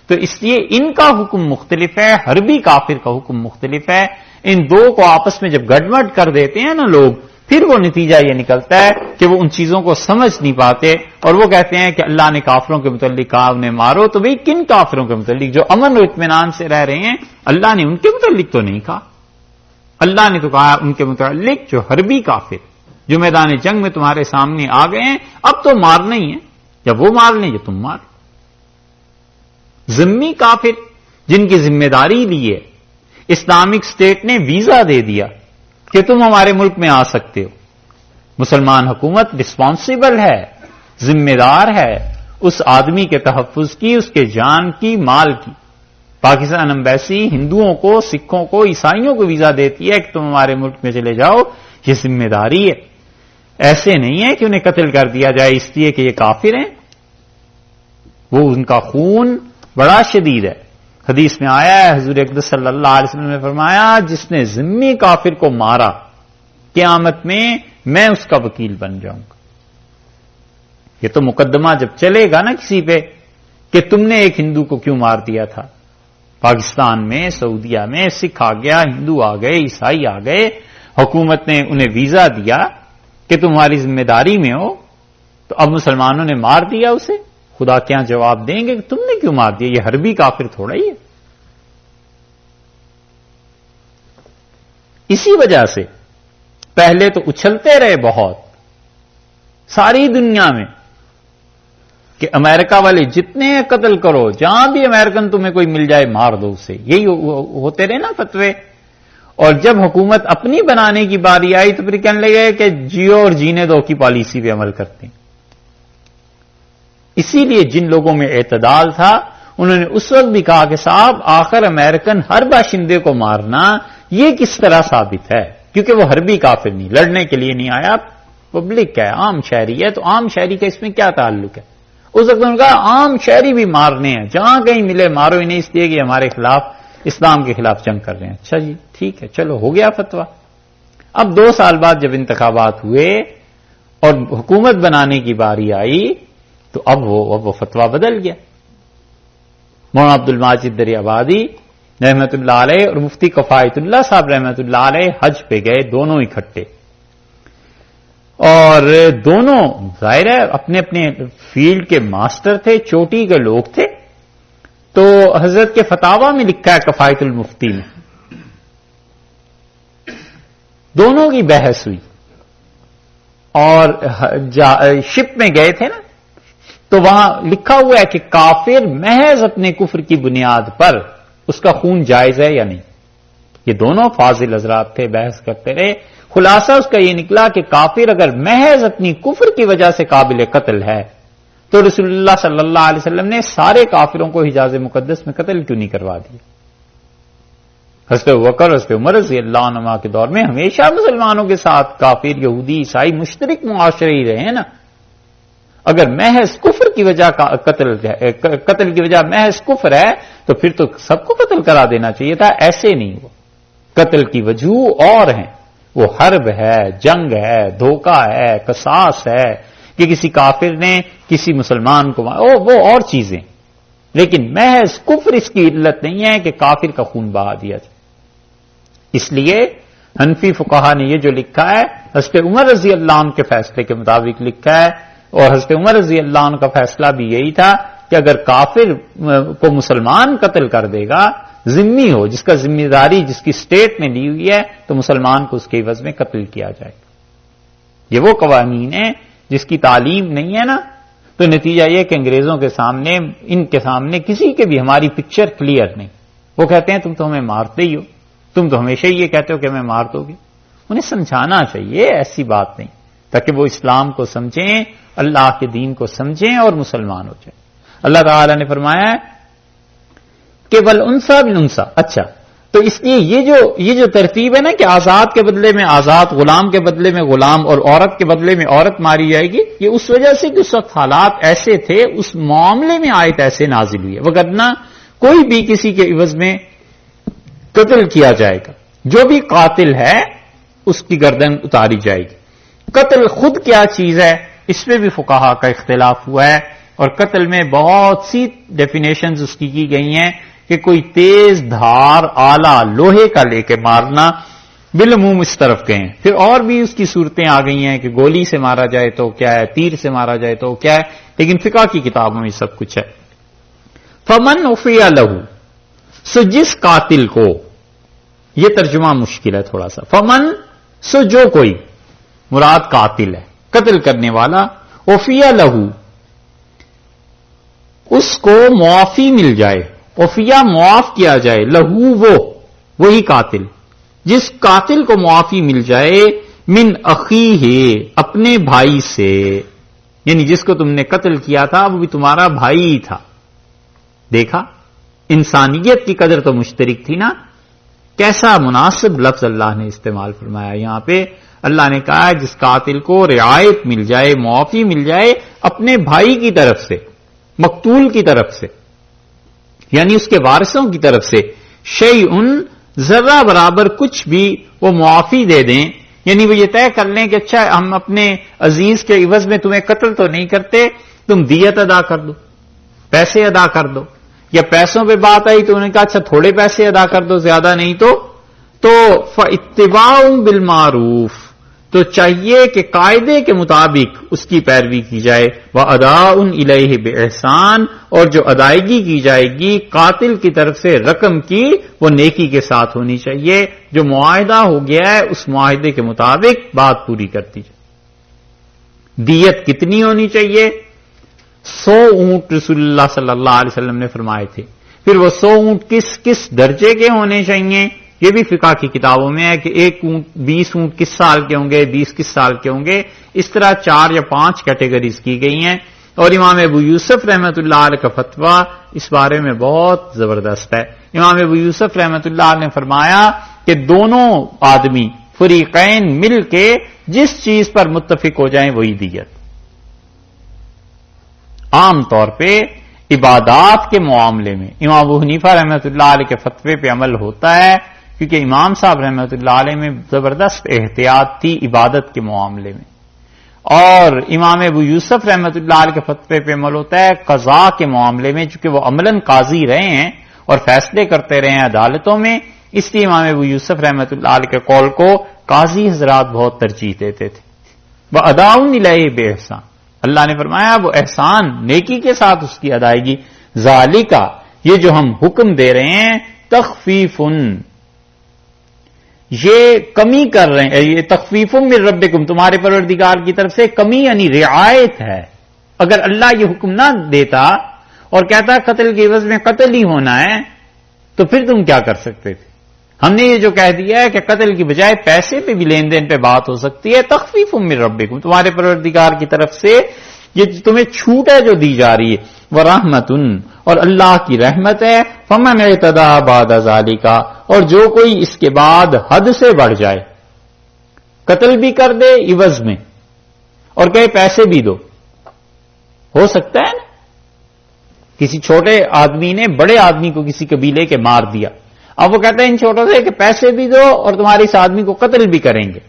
تو اس لیے ان کا حکم مختلف ہے، حربی کافر کا حکم مختلف ہے۔ ان دو کو آپس میں جب گڑبڑ کر دیتے ہیں نا لوگ، پھر وہ نتیجہ یہ نکلتا ہے کہ وہ ان چیزوں کو سمجھ نہیں پاتے، اور وہ کہتے ہیں کہ اللہ نے کافروں کے متعلق کہا انہیں مارو، تو بھئی کن کافروں کے متعلق؟ جو امن و اطمینان سے رہ رہے ہیں، اللہ نے ان کے متعلق تو نہیں کہا۔ اللہ نے تو کہا ان کے متعلق جو حربی کافر جو میدان جنگ میں تمہارے سامنے آ گئے ہیں، اب تو مارنا ہی ہے، یا وہ مار لیں یا تم مار۔ ذمی کافر جن کی ذمہ داری لی ہے، اسلامک اسٹیٹ نے ویزا دے دیا کہ تم ہمارے ملک میں آ سکتے ہو، مسلمان حکومت رسپانسبل ہے، ذمہ دار ہے اس آدمی کے تحفظ کی، اس کے جان کی، مال کی۔ پاکستان ایمبیسی ہندوؤں کو، سکھوں کو، عیسائیوں کو ویزا دیتی ہے کہ تم ہمارے ملک میں چلے جاؤ، یہ ذمہ داری ہے۔ ایسے نہیں ہے کہ انہیں قتل کر دیا جائے اس لیے کہ یہ کافر ہیں، وہ ان کا خون بڑا شدید ہے۔ حدیث میں آیا ہے، حضور اقدس صلی اللہ علیہ وسلم نے فرمایا، جس نے ذمی کافر کو مارا قیامت میں اس کا وکیل بن جاؤں گا۔ یہ تو مقدمہ جب چلے گا نا کسی پہ کہ تم نے ایک ہندو کو کیوں مار دیا تھا، پاکستان میں، سعودیہ میں سکھ آ گیا، ہندو آ گئے، عیسائی آ گئے، حکومت نے انہیں ویزا دیا کہ تمہاری ذمہ داری میں ہو، تو اب مسلمانوں نے مار دیا اسے، خدا کیا جواب دیں گے کہ تم نے کیوں مار دیا؟ یہ حربی کافر تھوڑا ہی ہے۔ اسی وجہ سے پہلے تو اچھلتے رہے بہت ساری دنیا میں کہ امریکہ والے جتنے قتل کرو، جہاں بھی امریکن تمہیں کوئی مل جائے مار دو اسے، یہی ہوتے رہے نا فتوے۔ اور جب حکومت اپنی بنانے کی باری آئی تو پھر کہنے لگے کہ جیو اور جینے دو کی پالیسی پہ عمل کرتے ہیں۔ اسی لیے جن لوگوں میں اعتدال تھا انہوں نے اس وقت بھی کہا کہ صاحب آخر امریکن ہر باشندے کو مارنا یہ کس طرح ثابت ہے، کیونکہ وہ حربی کافر نہیں، لڑنے کے لیے نہیں آیا، پبلک ہے، عام شہری ہے، تو عام شہری کا اس میں کیا تعلق ہے؟ اس وقت انہوں نے کہا عام شہری بھی مارنے ہیں، جہاں کہیں ملے مارو ہی نہیں، اس لیے کہ ہمارے خلاف، اسلام کے خلاف جنگ کر رہے ہیں۔ اچھا جی ٹھیک ہے، چلو ہو گیا فتویٰ۔ اب 2 سال بعد جب انتخابات ہوئے اور حکومت بنانے کی باری آئی تو اب وہ فتویٰ بدل گیا۔ مولانا عبد الماجد دریابادی رحمت اللہ علیہ اور مفتی کفایت اللہ صاحب رحمت اللہ علیہ حج پہ گئے، دونوں اکٹھے، اور دونوں ظاہر ہے اپنے اپنے فیلڈ کے ماسٹر تھے، چوٹی کے لوگ تھے۔ تو حضرت کے فتاوی میں لکھا ہے کفایت المفتی میں، دونوں کی بحث ہوئی، اور شپ میں گئے تھے نا، تو وہاں لکھا ہوا ہے کہ کافر محض اپنے کفر کی بنیاد پر اس کا خون جائز ہے یا نہیں۔ یہ دونوں فاضل حضرات تھے، بحث کرتے رہے، خلاصہ اس کا یہ نکلا کہ کافر اگر محض اپنی کفر کی وجہ سے قابل قتل ہے تو رسول اللہ صلی اللہ علیہ وسلم نے سارے کافروں کو حجاز مقدس میں قتل کیوں نہیں کروا دیا؟ حضرت ابوبکر، حضرت عمر رضی اللہ عنہ کے دور میں ہمیشہ مسلمانوں کے ساتھ کافر، یہودی، عیسائی مشترک معاشرے ہی رہے ہیں نا۔ اگر محض کفر کی وجہ قتل کی وجہ محض کفر ہے تو پھر تو سب کو قتل کرا دینا چاہیے تھا، ایسے نہیں ہوا۔ قتل کی وجوہ اور ہیں، وہ حرب ہے، جنگ ہے، دھوکہ ہے، قصاص ہے کہ کسی کافر نے کسی مسلمان کو وہ اور چیزیں، لیکن محض کفر اس کی علت نہیں ہے کہ کافر کا خون بہا دیا جائے۔ اس لیے حنفی فقہا نے یہ جو لکھا ہے، حضرت عمر رضی اللہ عنہ کے فیصلے کے مطابق لکھا ہے اور حضرت عمر رضی اللہ عنہ کا فیصلہ بھی یہی تھا کہ اگر کافر کو مسلمان قتل کر دے گا، ذمہ ہو، جس کا ذمہ داری جس کی اسٹیٹ نے لی ہوئی ہے، تو مسلمان کو اس کے عوض میں قتل کیا جائے گا۔ یہ وہ قوانین ہیں جس کی تعلیم نہیں ہے نا، تو نتیجہ یہ کہ انگریزوں کے سامنے، ان کے سامنے کسی کے بھی ہماری پکچر کلیئر نہیں۔ وہ کہتے ہیں تم تو ہمیں مارتے ہی ہو، تم تو ہمیشہ ہی یہ کہتے ہو کہ ہمیں مار دو گے۔ انہیں سمجھانا چاہیے ایسی بات نہیں، تاکہ وہ اسلام کو سمجھیں، اللہ کے دین کو سمجھیں اور مسلمان ہو جائیں۔ اللہ تعالی نے فرمایا ہے کہ والانثى بالانثى۔ اچھا، تو اس لیے یہ جو ترتیب ہے نا کہ آزاد کے بدلے میں آزاد، غلام کے بدلے میں غلام اور عورت کے بدلے میں عورت ماری جائے گی، یہ اس وجہ سے کہ اس وقت حالات ایسے تھے، اس معاملے میں آیت ایسے نازل ہوئی ہے، وگرنہ کوئی بھی کسی کے عوض میں قتل کیا جائے گا، جو بھی قاتل ہے اس کی گردن اتاری جائے گی۔ قتل خود کیا چیز ہے، اس پہ بھی فقہا کا اختلاف ہوا ہے، اور قتل میں بہت سی ڈیفینیشنز اس کی گئی ہیں کہ کوئی تیز دھار آلہ لوہے کا لے کے مارنا، بالعموم اس طرف گئے ہیں۔ پھر اور بھی اس کی صورتیں آ گئی ہیں کہ گولی سے مارا جائے تو کیا ہے، تیر سے مارا جائے تو کیا ہے، لیکن فقہ کی کتابوں میں سب کچھ ہے۔ فمن عفی لہ، سو جس قاتل کو، یہ ترجمہ مشکل ہے تھوڑا سا، فمن سو جو کوئی، مراد قاتل ہے، قتل کرنے والا، عفی لہ، اس کو معافی مل جائے، عفیہ معاف کیا جائے، لہو وہی قاتل، جس قاتل کو معافی مل جائے، من اخیہ، اپنے بھائی سے، یعنی جس کو تم نے قتل کیا تھا وہ بھی تمہارا بھائی ہی تھا۔ دیکھا، انسانیت کی قدر تو مشترک تھی نا، کیسا مناسب لفظ اللہ نے استعمال فرمایا یہاں پہ۔ اللہ نے کہا جس قاتل کو رعایت مل جائے، معافی مل جائے اپنے بھائی کی طرف سے، مقتول کی طرف سے، یعنی اس کے وارثوں کی طرف سے، شیئن، ذرہ برابر کچھ بھی وہ معافی دے دیں، یعنی وہ یہ طے کر لیں کہ اچھا ہم اپنے عزیز کے عوض میں تمہیں قتل تو نہیں کرتے، تم دیت ادا کر دو، پیسے ادا کر دو، یا پیسوں پہ بات آئی تو انہوں نے کہا اچھا تھوڑے پیسے ادا کر دو، زیادہ نہیں تو فاتباع بالمعروف، تو چاہیے کہ قاعدے کے مطابق اس کی پیروی کی جائے، وَأَدَاءٌ إِلَيْهِ بِإِحْسَانٍ، اور جو ادائیگی کی جائے گی قاتل کی طرف سے رقم کی وہ نیکی کے ساتھ ہونی چاہیے، جو معاہدہ ہو گیا ہے اس معاہدے کے مطابق بات پوری کرتی جائے۔ دیت کتنی ہونی چاہیے؟ 100 اونٹ رسول اللہ صلی اللہ علیہ وسلم نے فرمائے تھے۔ پھر وہ 100 اونٹ کس درجے کے ہونے چاہیے، یہ بھی فقہ کی کتابوں میں ہے کہ 1 اونٹ 20 اونٹ کس سال کے ہوں گے، 20 کس سال کے ہوں گے، اس طرح 4 یا 5 کیٹیگریز کی گئی ہیں۔ اور امام ابو یوسف رحمۃ اللہ علیہ کا فتویٰ اس بارے میں بہت زبردست ہے۔ امام ابو یوسف رحمۃ اللہ علیہ نے فرمایا کہ دونوں آدمی فریقین مل کے جس چیز پر متفق ہو جائیں وہی دیت۔ عام طور پہ عبادات کے معاملے میں امام ابو حنیفہ رحمۃ اللہ علیہ کے فتوے پہ عمل ہوتا ہے، کیونکہ امام صاحب رحمۃ اللہ علیہ میں زبردست احتیاط تھی عبادت کے معاملے میں، اور امام ابو یوسف رحمۃ اللہ علیہ کے فتوے پہ عمل ہوتا ہے قضاء کے معاملے میں، چونکہ وہ عملاً قاضی رہے ہیں اور فیصلے کرتے رہے ہیں عدالتوں میں، اس لیے امام ابو یوسف رحمۃ اللہ علیہ کے قول کو قاضی حضرات بہت ترجیح دیتے تھے۔ وَأَدَاءٌ إِلَيْهِ بِإِحْسَانٍ، اللہ نے فرمایا وہ احسان، نیکی کے ساتھ اس کی ادائیگی، ذالک، یہ جو ہم حکم دے رہے ہیں، تخفیفن، یہ کمی کر رہے ہیں، یہ تخفیف من ربکم، تمہارے پروردگار کی طرف سے کمی یعنی رعایت ہے۔ اگر اللہ یہ حکم نہ دیتا اور کہتا قتل کے عوض میں قتل ہی ہونا ہے تو پھر تم کیا کر سکتے تھے؟ ہم نے یہ جو کہہ دیا ہے کہ قتل کی بجائے پیسے پہ بھی لین دین پہ بات ہو سکتی ہے، تخفیف من ربکم، تمہارے پروردگار کی طرف سے یہ تمہیں چھوٹ ہے جو دی جا رہی ہے، ورحمۃ، اور اللہ کی رحمت ہے، فمن اعتدی بعد ذالک، اور جو کوئی اس کے بعد حد سے بڑھ جائے، قتل بھی کر دے عوض میں اور کہے پیسے بھی دو، ہو سکتا ہے نا، کسی چھوٹے آدمی نے بڑے آدمی کو کسی قبیلے کے مار دیا، اب وہ کہتا ہے ان چھوٹوں سے کہ پیسے بھی دو اور تمہارے اس آدمی کو قتل بھی کریں گے،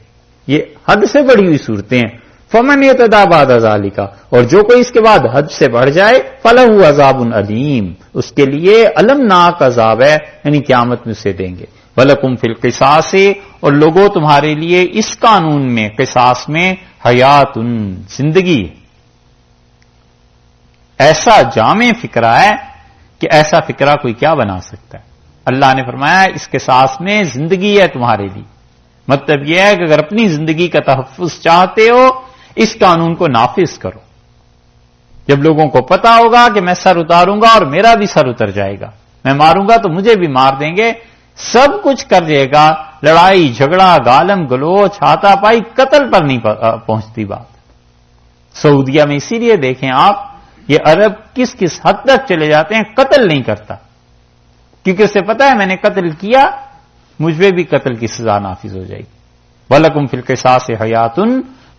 یہ حد سے بڑی ہوئی صورتیں ہیں۔ فمن اعتدی بعد ذالک، اور جو کوئی اس کے بعد حد سے بڑھ جائے، فلہ عذاب علیم، اس کے لیے المناک عذاب ہے، یعنی قیامت میں اسے دیں گے۔ وَلَكُمْ فِي الْقِصَاصِ، اور لوگوں تمہارے لیے اس قانون میں، قصاص میں، حیات، زندگی، ایسا جامع فکرہ ہے کہ ایسا فکرہ کوئی کیا بنا سکتا ہے. اللہ نے فرمایا اس قصاص میں زندگی ہے تمہارے لیے. مطلب یہ ہے کہ اگر اپنی زندگی کا تحفظ چاہتے ہو اس قانون کو نافذ کرو. جب لوگوں کو پتا ہوگا کہ میں سر اتاروں گا اور میرا بھی سر اتر جائے گا، میں ماروں گا تو مجھے بھی مار دیں گے، سب کچھ کر جائے گا، لڑائی جھگڑا گالم گلوچ ہاتھا پائی قتل پر نہیں پہنچتی بات. سعودیہ میں اسی لیے دیکھیں آپ یہ عرب کس کس حد تک چلے جاتے ہیں، قتل نہیں کرتا کیونکہ اسے پتا ہے میں نے قتل کیا مجھ پہ بھی قتل کی سزا نافذ ہو جائے گی. وَلَكُمْ فِي الْقِصَاصِ حَيَاتٌ،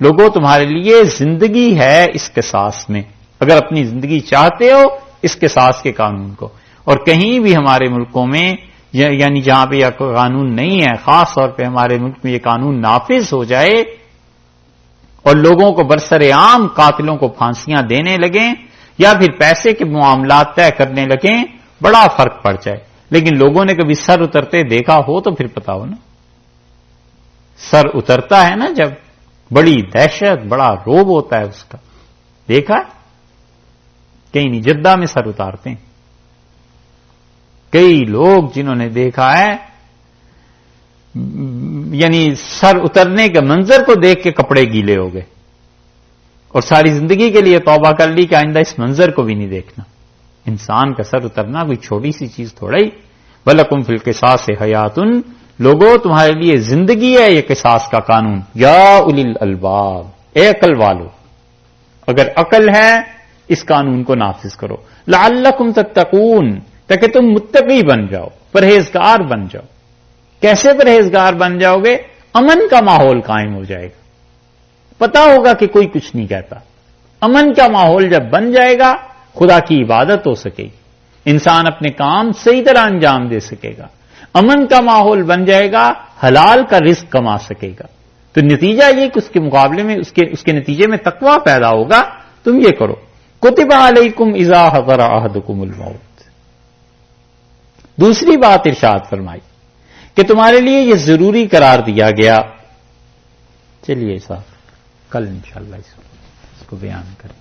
لوگوں تمہارے لیے زندگی ہے اس قصاص میں اگر اپنی زندگی چاہتے ہو اس قصاص کے قانون کو. اور کہیں بھی ہمارے ملکوں میں یعنی جہاں پہ یہ قانون نہیں ہے، خاص طور پہ ہمارے ملک میں یہ قانون نافذ ہو جائے اور لوگوں کو برسر عام قاتلوں کو پھانسیاں دینے لگیں یا پھر پیسے کے معاملات طے کرنے لگیں، بڑا فرق پڑ جائے. لیکن لوگوں نے کبھی سر اترتے دیکھا ہو تو پھر پتا ہو نا، سر اترتا ہے نا جب بڑی دہشت بڑا روب ہوتا ہے اس کا. دیکھا کہیں نہیں، جدہ میں سر اتارتے ہیں کئی لوگ جنہوں نے دیکھا ہے، یعنی سر اترنے کے منظر کو دیکھ کے کپڑے گیلے ہو گئے اور ساری زندگی کے لیے توبہ کر لی کہ آئندہ اس منظر کو بھی نہیں دیکھنا. انسان کا سر اترنا کوئی چھوٹی سی چیز تھوڑا ہی. وَلَكُمْ فِي الْقِصَاصِ حَيَاتٌ، لوگوں تمہارے لیے زندگی ہے یہ قصاص کا قانون. یا اولی الالباب، اے عقل والو اگر عقل ہے اس قانون کو نافذ کرو. لعلکم تتقون، تاکہ تم متقی بن جاؤ، پرہیزگار بن جاؤ. کیسے پرہیزگار بن جاؤ گے؟ امن کا ماحول قائم ہو جائے گا، پتا ہوگا کہ کوئی کچھ نہیں کہتا. امن کا ماحول جب بن جائے گا خدا کی عبادت ہو سکے گی، انسان اپنے کام صحیح طرح انجام دے سکے گا. امن کا ماحول بن جائے گا، حلال کا رزق کما سکے گا. تو نتیجہ یہ کہ اس کے مقابلے میں اس کے نتیجے میں تقویٰ پیدا ہوگا. تم یہ کرو، کتب علیکم اذا حضر احدکم الموت. دوسری بات ارشاد فرمائی کہ تمہارے لیے یہ ضروری قرار دیا گیا. چلیے صاحب کل انشاءاللہ اس کو بیان کریں.